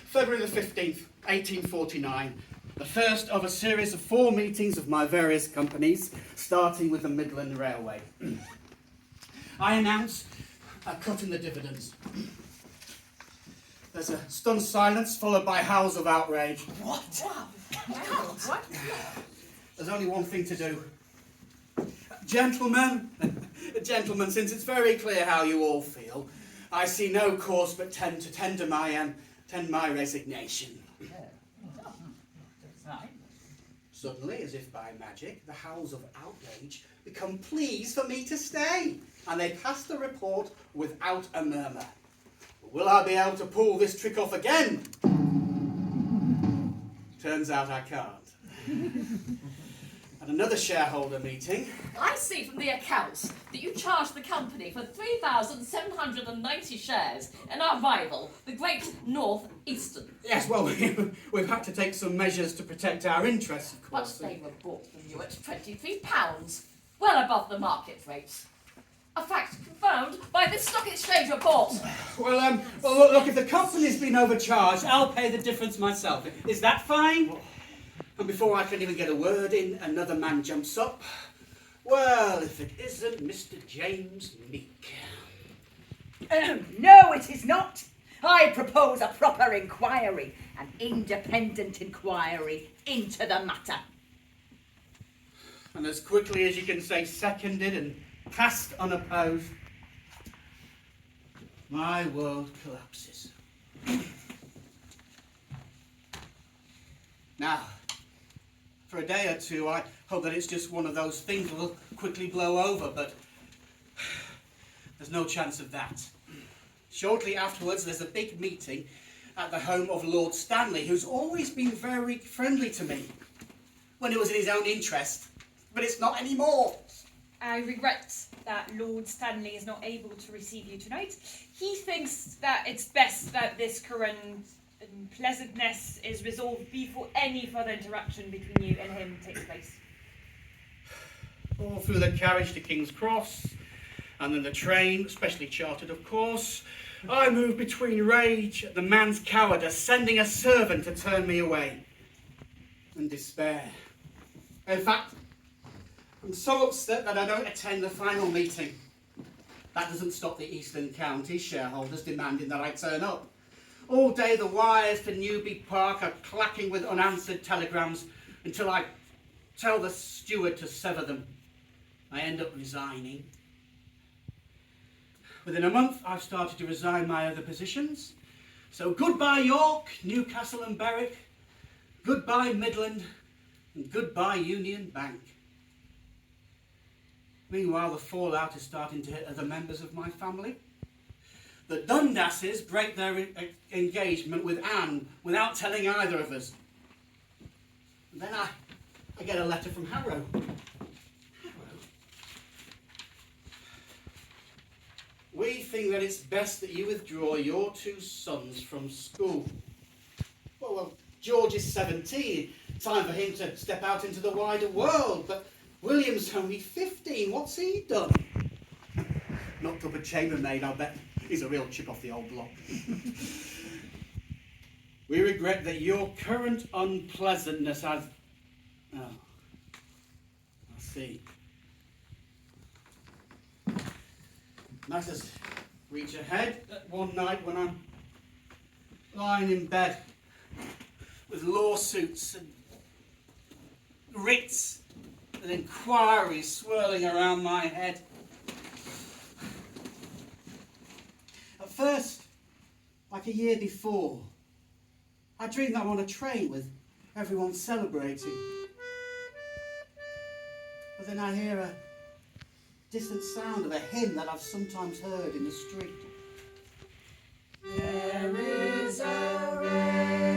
February the 15th, 1849. The first of a series of 4 meetings of my various companies, starting with the Midland Railway. I announce a cut in the dividends. There's a stunned silence, followed by howls of outrage. What? What? There's only one thing to do. Gentlemen, since it's very clear how you all feel, I see no cause but tender my resignation. Suddenly, as if by magic, the howls of outrage become pleas for me to stay, and they pass the report without a murmur. Will I be able to pull this trick off again? Turns out I can't. At another shareholder meeting, I see from the accounts that you charged the company for 3,790 shares in our rival, the Great North Eastern. yes, well, we've had to take some measures to protect our interests, of But course. they were bought from you at £23, well above the market rates. A fact confirmed by this stock exchange report. Well, look, if the company's been overcharged, I'll pay the difference myself. Is that fine? And before I can even get a word in, another man jumps up. Well, if it isn't Mr. James Meek. No, it is not. I propose a proper inquiry, an independent inquiry into the matter. And as quickly as you can say seconded and passed unopposed, my world collapses. Now, for a day or two, I hope that it's just one of those things that will quickly blow over, but there's no chance of that. Shortly afterwards, there's a big meeting at the home of Lord Stanley, who's always been very friendly to me when it was in his own interest, but it's not anymore. I regret that Lord Stanley is not able to receive you tonight. He thinks that it's best that this current unpleasantness is resolved before any further interaction between you and him takes place. All through the carriage to King's Cross, and then the train, specially chartered of course, I move between rage at the man's cowardice, sending a servant to turn me away, and despair. In fact, I'm so upset that I don't attend the final meeting. That doesn't stop the Eastern County shareholders demanding that I turn up. All day the wires to Newby Park are clacking with unanswered telegrams until I tell the steward to sever them. I end up resigning. Within a month, I've started to resign my other positions. So goodbye York, Newcastle and Berwick, goodbye Midland, and goodbye Union Bank. Meanwhile, the fallout is starting to hit other members of my family. The Dundasses break their engagement with Anne without telling either of us. And then I get a letter from Harrow. we think that it's best that you withdraw your 2 sons from school. Well, George is 17. Time for him to step out into the wider world. But William's only 15. What's he done? Knocked up a chambermaid, I'll bet. He's a real chip off the old block. We regret that your current unpleasantness has... Oh, I see. Matters reach a head one night when I'm lying in bed with lawsuits and writs and inquiries swirling around my head. At first, like a year before, I dreamed I'm on a train with everyone celebrating. But then I hear a distant sound of a hymn that I've sometimes heard in the street. There is a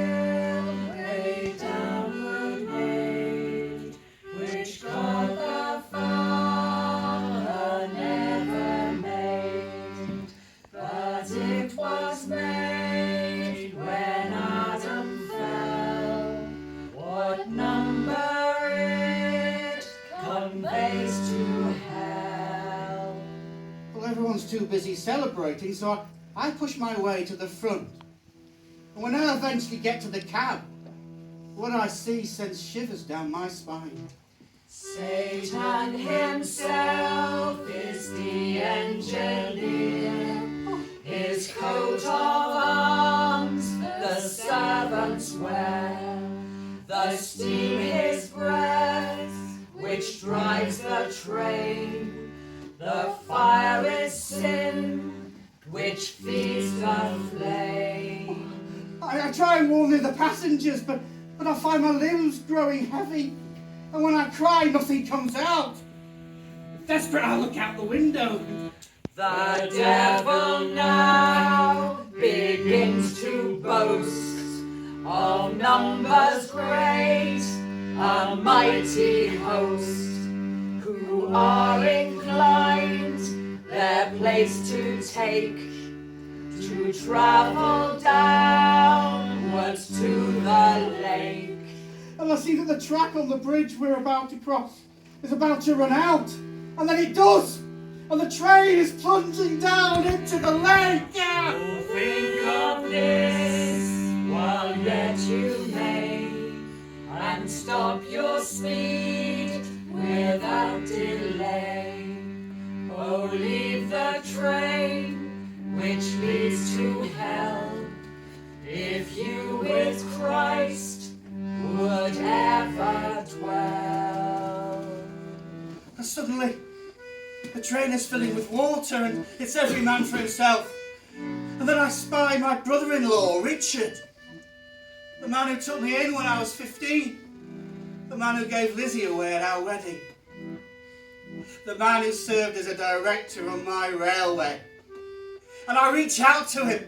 railway downward made, which God the Father never made, but it was made when Adam fell. What number it conveys to hell. Well, everyone's too busy celebrating, so I push my way to the front. And when I eventually get to the cab, what I see sends shivers down my spine. Satan himself is the engineer, his coat of arms the servants wear, the steam his breath which drives the train, the fire is sin which feeds the flame. I try and warn the passengers, but I find my limbs growing heavy. And when I cry, nothing comes out. Desperate, I look out the window. The devil now begins to boast of numbers great, a mighty host, who are inclined their place to take, to travel downwards to the lake. And I see that the track on the bridge we're about to cross is about to run out. And then it does! And the train is plunging down into the lake! Yeah! Oh, think of this while yet you may, and stop your speed without delay. Oh, leave the train which leads to hell, if you with Christ would ever dwell. And suddenly, the train is filling with water and it's every man for himself. And then I spy my brother-in-law, Richard, the man who took me in when I was 15, the man who gave Lizzie away at our wedding, the man who served as a director on my railway. And I reach out to him,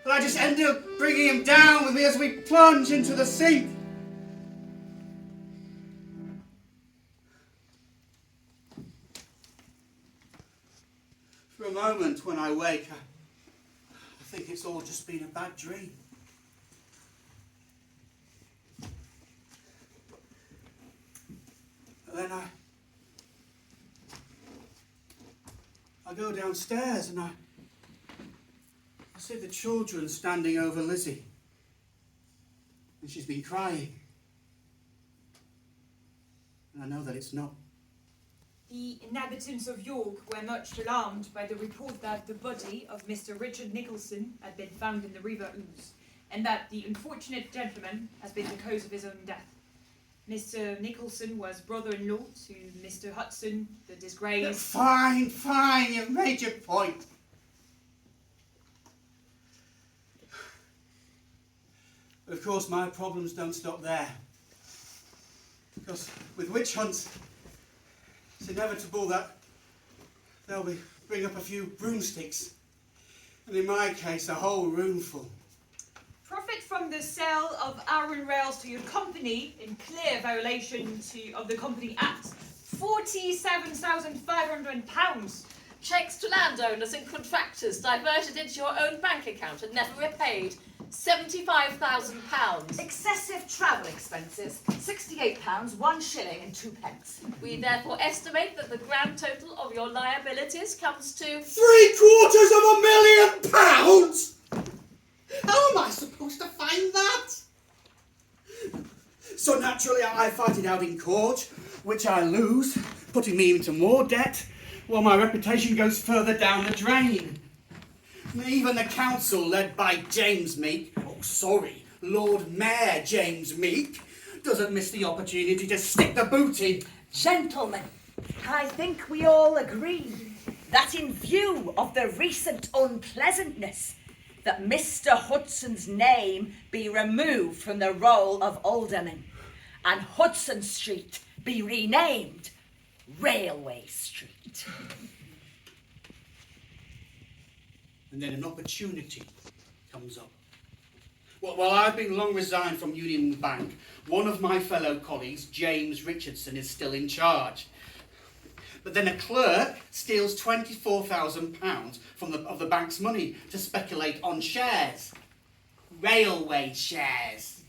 but I just end up bringing him down with me as we plunge into the sea. For a moment when I wake, I think it's all just been a bad dream. And then I go downstairs and I see the children standing over Lizzie. And she's been crying. And I know that it's not. The inhabitants of York were much alarmed by the report that the body of Mr. Richard Nicholson had been found in the River Ouse, and that the unfortunate gentleman has been the cause of his own death. Mr. Nicholson was brother-in-law to Mr. Hudson, the disgraced... Fine, you've made your point. But of course my problems don't stop there. Because with witch hunts, it's inevitable that they'll bring up a few broomsticks. And in my case, a whole roomful. Profit from the sale of iron rails to your company in clear violation of the Company Act, £47,500. Cheques to landowners and contractors diverted into your own bank account and never repaid. £75,000. Excessive travel expenses, £68, 1 shilling and 2 pence. We therefore estimate that the grand total of your liabilities comes to £750,000! How am I supposed to find that? So naturally I fight it out in court, which I lose, putting me into more debt, while my reputation goes further down the drain. Even the council, led by James Meek, Lord Mayor James Meek, doesn't miss the opportunity to stick the boot in. Gentlemen, I think we all agree that in view of the recent unpleasantness, that Mr. Hudson's name be removed from the roll of alderman and Hudson Street be renamed Railway Street. And then an opportunity comes up. Well, I've been long resigned from Union Bank. One of my fellow colleagues, James Richardson, is still in charge. But then a clerk steals £24,000 of the bank's money to speculate on shares. Railway shares.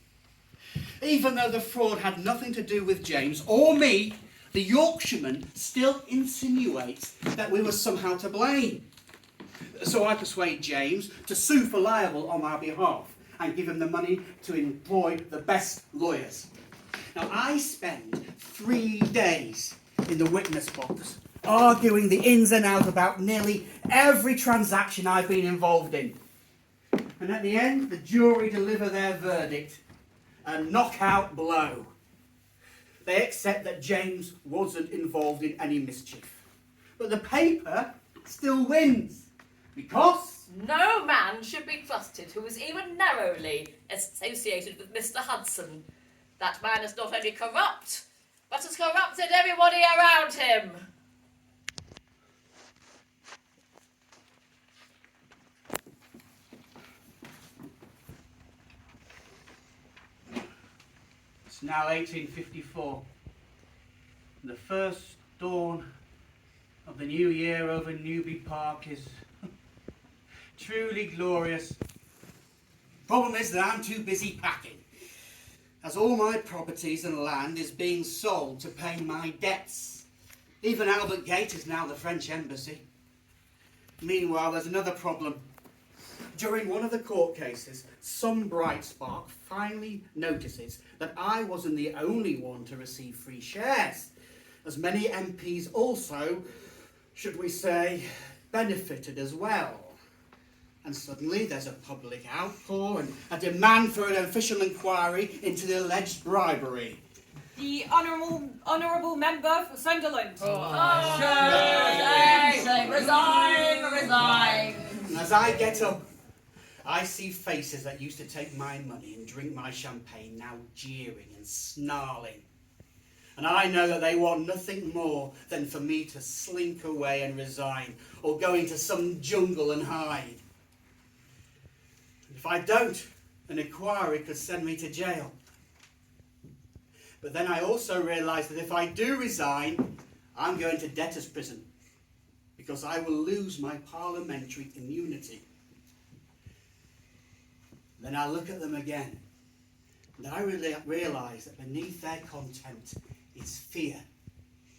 Even though the fraud had nothing to do with James or me, the Yorkshireman still insinuates that we were somehow to blame. So I persuade James to sue for libel on our behalf and give him the money to employ the best lawyers. Now, I spend 3 days in the witness box arguing the ins and outs about nearly every transaction I've been involved in. And at the end, the jury deliver their verdict, a knockout blow. They accept that James wasn't involved in any mischief. But the paper still wins. Because no man should be trusted who is even narrowly associated with Mr. Hudson. That man is not only corrupt, but has corrupted everybody around him. it's now 1854. The first dawn of the new year over Newby Park is truly glorious. Problem is that I'm too busy packing, as all my properties and land is being sold to pay my debts. Even Albert Gate is now the French embassy. Meanwhile, there's another problem. During one of the court cases, some bright spark finally notices that I wasn't the only one to receive free shares, as many MPs also, should we say, benefited as well. And suddenly there's a public outpour and a demand for an official inquiry into the alleged bribery. The honourable member for Sunderland. Resign! And as I get up, I see faces that used to take my money and drink my champagne now jeering and snarling. And I know that they want nothing more than for me to slink away and resign, or go into some jungle and hide. If I don't, an inquiry could send me to jail. But then I also realise that if I do resign, I'm going to debtor's prison, because I will lose my parliamentary immunity. Then I look at them again, and I realise that beneath their contempt is fear.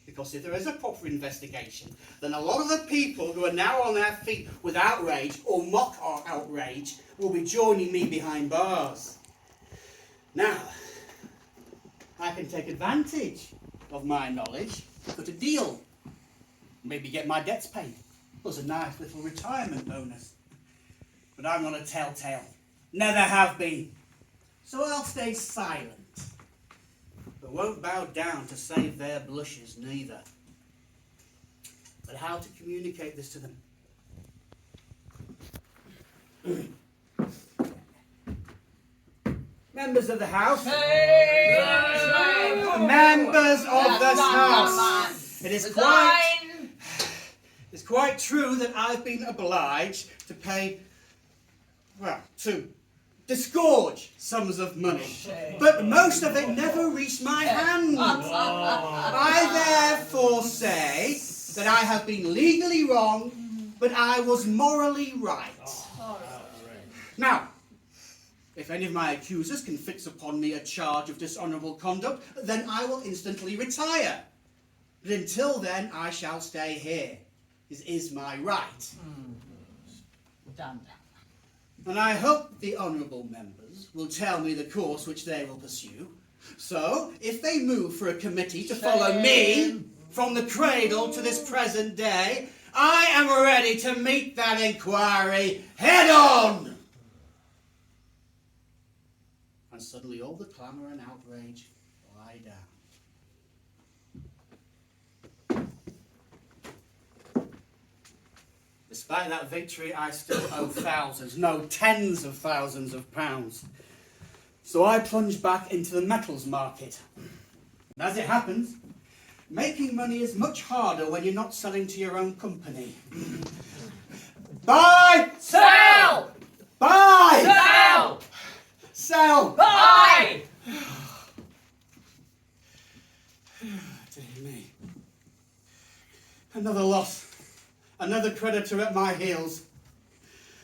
Because if there is a proper investigation, then a lot of the people who are now on their feet with outrage or mock outrage will be joining me behind bars. Now, I can take advantage of my knowledge, cut a deal, maybe get my debts paid, plus a nice little retirement bonus. But I'm not a telltale, never have been, so I'll stay silent. But won't bow down to save their blushes neither. But how to communicate this to them? Members of the House. Members of the House. It's quite true that I've been obliged to pay, to disgorge sums of money, but most of it never reached my hand. I therefore say that I have been legally wrong, but I was morally right. Now, if any of my accusers can fix upon me a charge of dishonourable conduct, then I will instantly retire. But until then, I shall stay here. This is my right. Done. And I hope the honourable members will tell me the course which they will pursue. So, if they move for a committee to follow me from the cradle to this present day, I am ready to meet that inquiry head on. And suddenly all the clamour and outrage lie down. Despite that victory, I still owe thousands, no, tens of thousands of pounds. So I plunged back into the metals market. And as it happens, making money is much harder when you're not selling to your own company. Buy! Sell! Buy! Sell! Sell! Buy! Dear me. Another loss. Another creditor at my heels.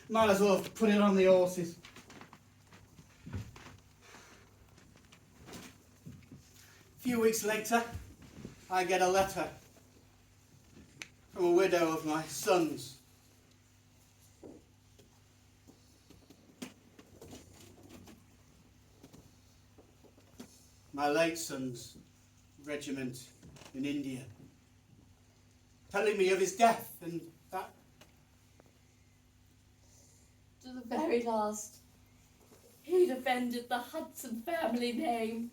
Might as well have put it on the horses. A few weeks later, I get a letter from a widow of my sons. My late son's regiment in India, telling me of his death and that. To the very last, he defended the Hudson family name.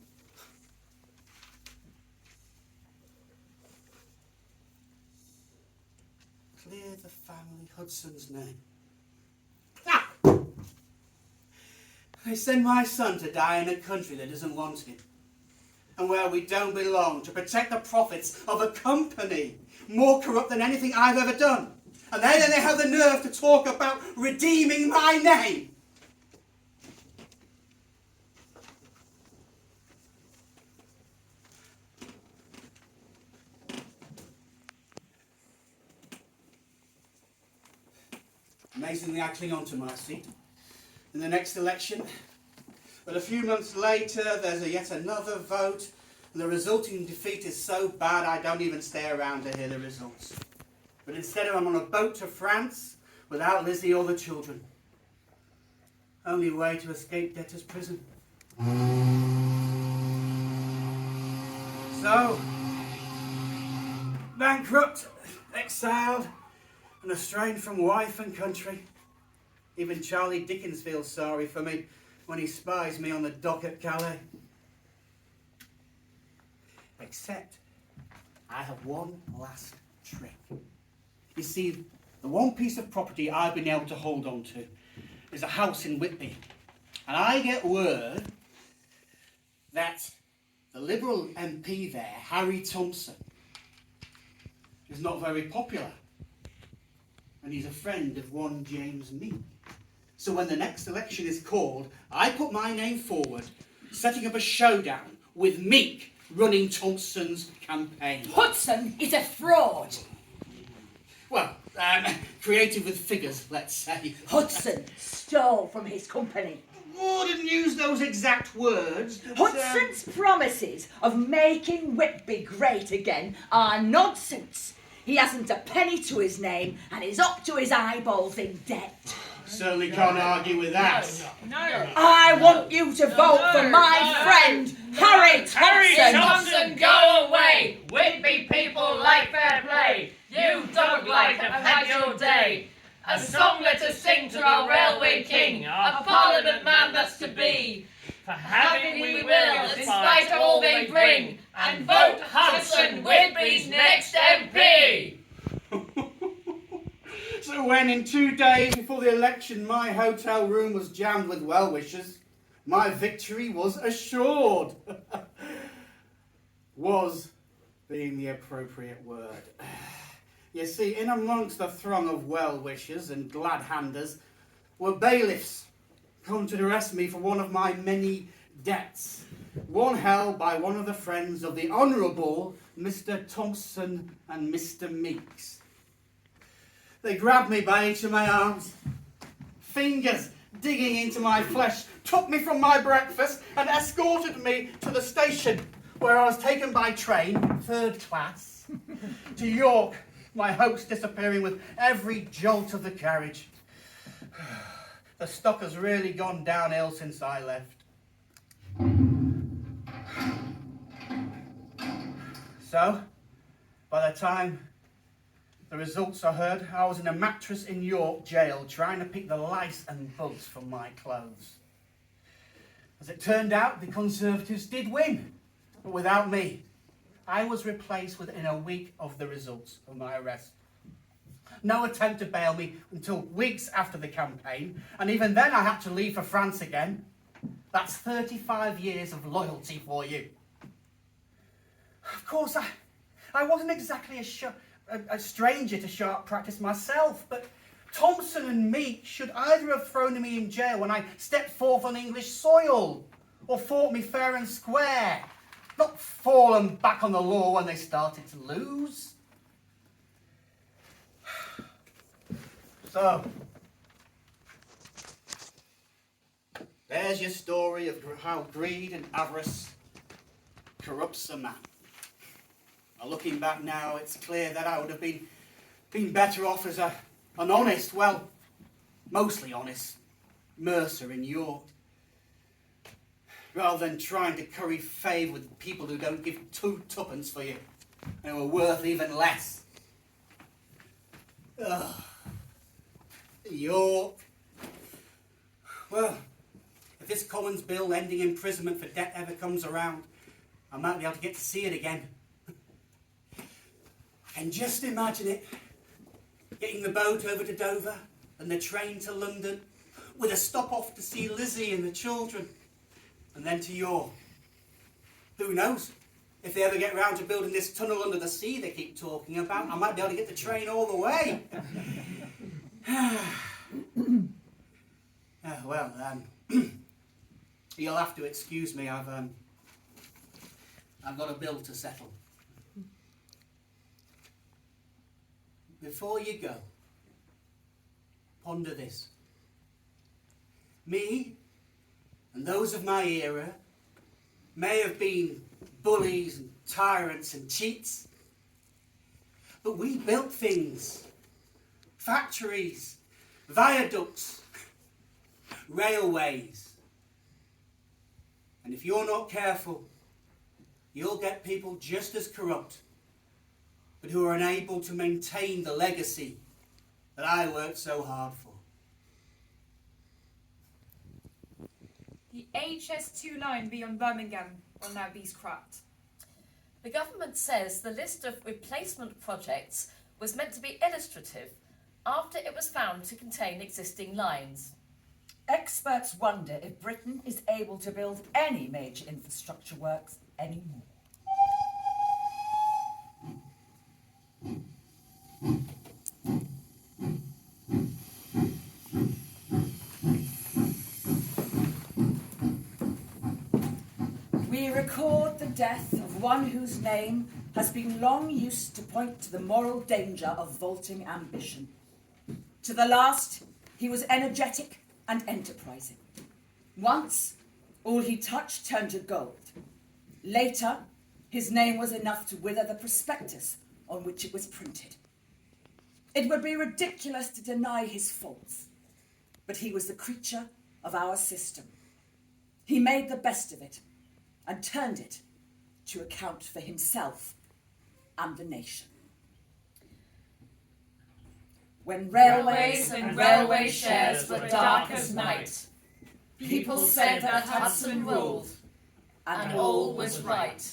Clear the family Hudson's name. They send my son to die in a country that doesn't want him, and where we don't belong, to protect the profits of a company more corrupt than anything I've ever done. And then they have the nerve to talk about redeeming my name. Amazingly, I cling on to my seat in the next election. But a few months later, there's yet another vote, and the resulting defeat is so bad I don't even stay around to hear the results. But instead, I'm on a boat to France without Lizzie or the children. Only way to escape debtor's prison. So, bankrupt, exiled, and estranged from wife and country. Even Charlie Dickens feels sorry for me when he spies me on the dock at Calais. Except I have one last trick. You see, the one piece of property I've been able to hold on to is a house in Whitby. And I get word that the Liberal MP there, Harry Thompson, is not very popular. And he's a friend of one James Meek. So when the next election is called, I put my name forward, setting up a showdown with Meek running Thompson's campaign. Hudson is a fraud. Well, creative with figures, let's say. Hudson stole from his company. Oh, didn't use those exact words. But, Hudson's promises of making Whitby great again are nonsense. He hasn't a penny to his name and is up to his eyeballs in debt. Certainly can't argue with that. No. I want you to vote for my friend, Harry Thompson. Thompson, go away! Whitby people like fair play. You don't like have had your day. A song let us sing to our railway king, a parliament man that's to be. For having we will, in spite of all they bring, and vote Hudson, Whitby's next MP. So when in 2 days before the election my hotel room was jammed with well-wishers, my victory was assured. Was being the appropriate word. You see, in amongst the throng of well-wishers and glad-handers were bailiffs come to arrest me for one of my many debts. one held by one of the friends of the Honourable Mr. Thompson and Mr. Meeks. They grabbed me by each of my arms, fingers digging into my flesh, took me from my breakfast and escorted me to the station, where I was taken by train, 3rd class, to York, my hopes disappearing with every jolt of the carriage. The stock has really gone downhill since I left. So, by the time the results are heard, I was in a mattress in York jail trying to pick the lice and bugs from my clothes. As it turned out, the Conservatives did win, but without me. I was replaced within a week of the results of my arrest. No attempt to bail me until weeks after the campaign, and even then I had to leave for France again. That's 35 years of loyalty for you. Of course, I wasn't exactly a stranger to sharp practice myself, but Thompson and Meek should either have thrown me in jail when I stepped forth on English soil, or fought me fair and square, not fallen back on the law when they started to lose. So, there's your story of how greed and avarice corrupts a man. Now, looking back now, it's clear that I would have been better off as an honest, well, mostly honest, mercer in York, rather than trying to curry favour with people who don't give 2 tuppence for you and who are worth even less. Ugh. York. Well, if this Commons Bill ending imprisonment for debt ever comes around, I might be able to get to see it again. I can just imagine it. Getting the boat over to Dover and the train to London, with a stop off to see Lizzie and the children, and then to York. Who knows? If they ever get round to building this tunnel under the sea they keep talking about, I might be able to get the train all the way. You'll have to excuse me. I've got a bill to settle. Before you go, ponder this. Me and those of my era may have been bullies and tyrants and cheats, but we built things. Factories, viaducts, railways. And if you're not careful, you'll get people just as corrupt, but who are unable to maintain the legacy that I worked so hard for. The HS2 line beyond Birmingham will now be scrapped. The government says the list of replacement projects was meant to be illustrative after it was found to contain existing lines. Experts wonder if Britain is able to build any major infrastructure works anymore. We record the death of one whose name has been long used to point to the moral danger of vaulting ambition. To the last, he was energetic and enterprising. Once, all he touched turned to gold. Later, his name was enough to wither the prospectus on which it was printed. It would be ridiculous to deny his faults, but he was the creature of our system. He made the best of it and turned it to account for himself and the nation. When Railways and railway shares were dark as night, people said that Hudson ruled, and all was right.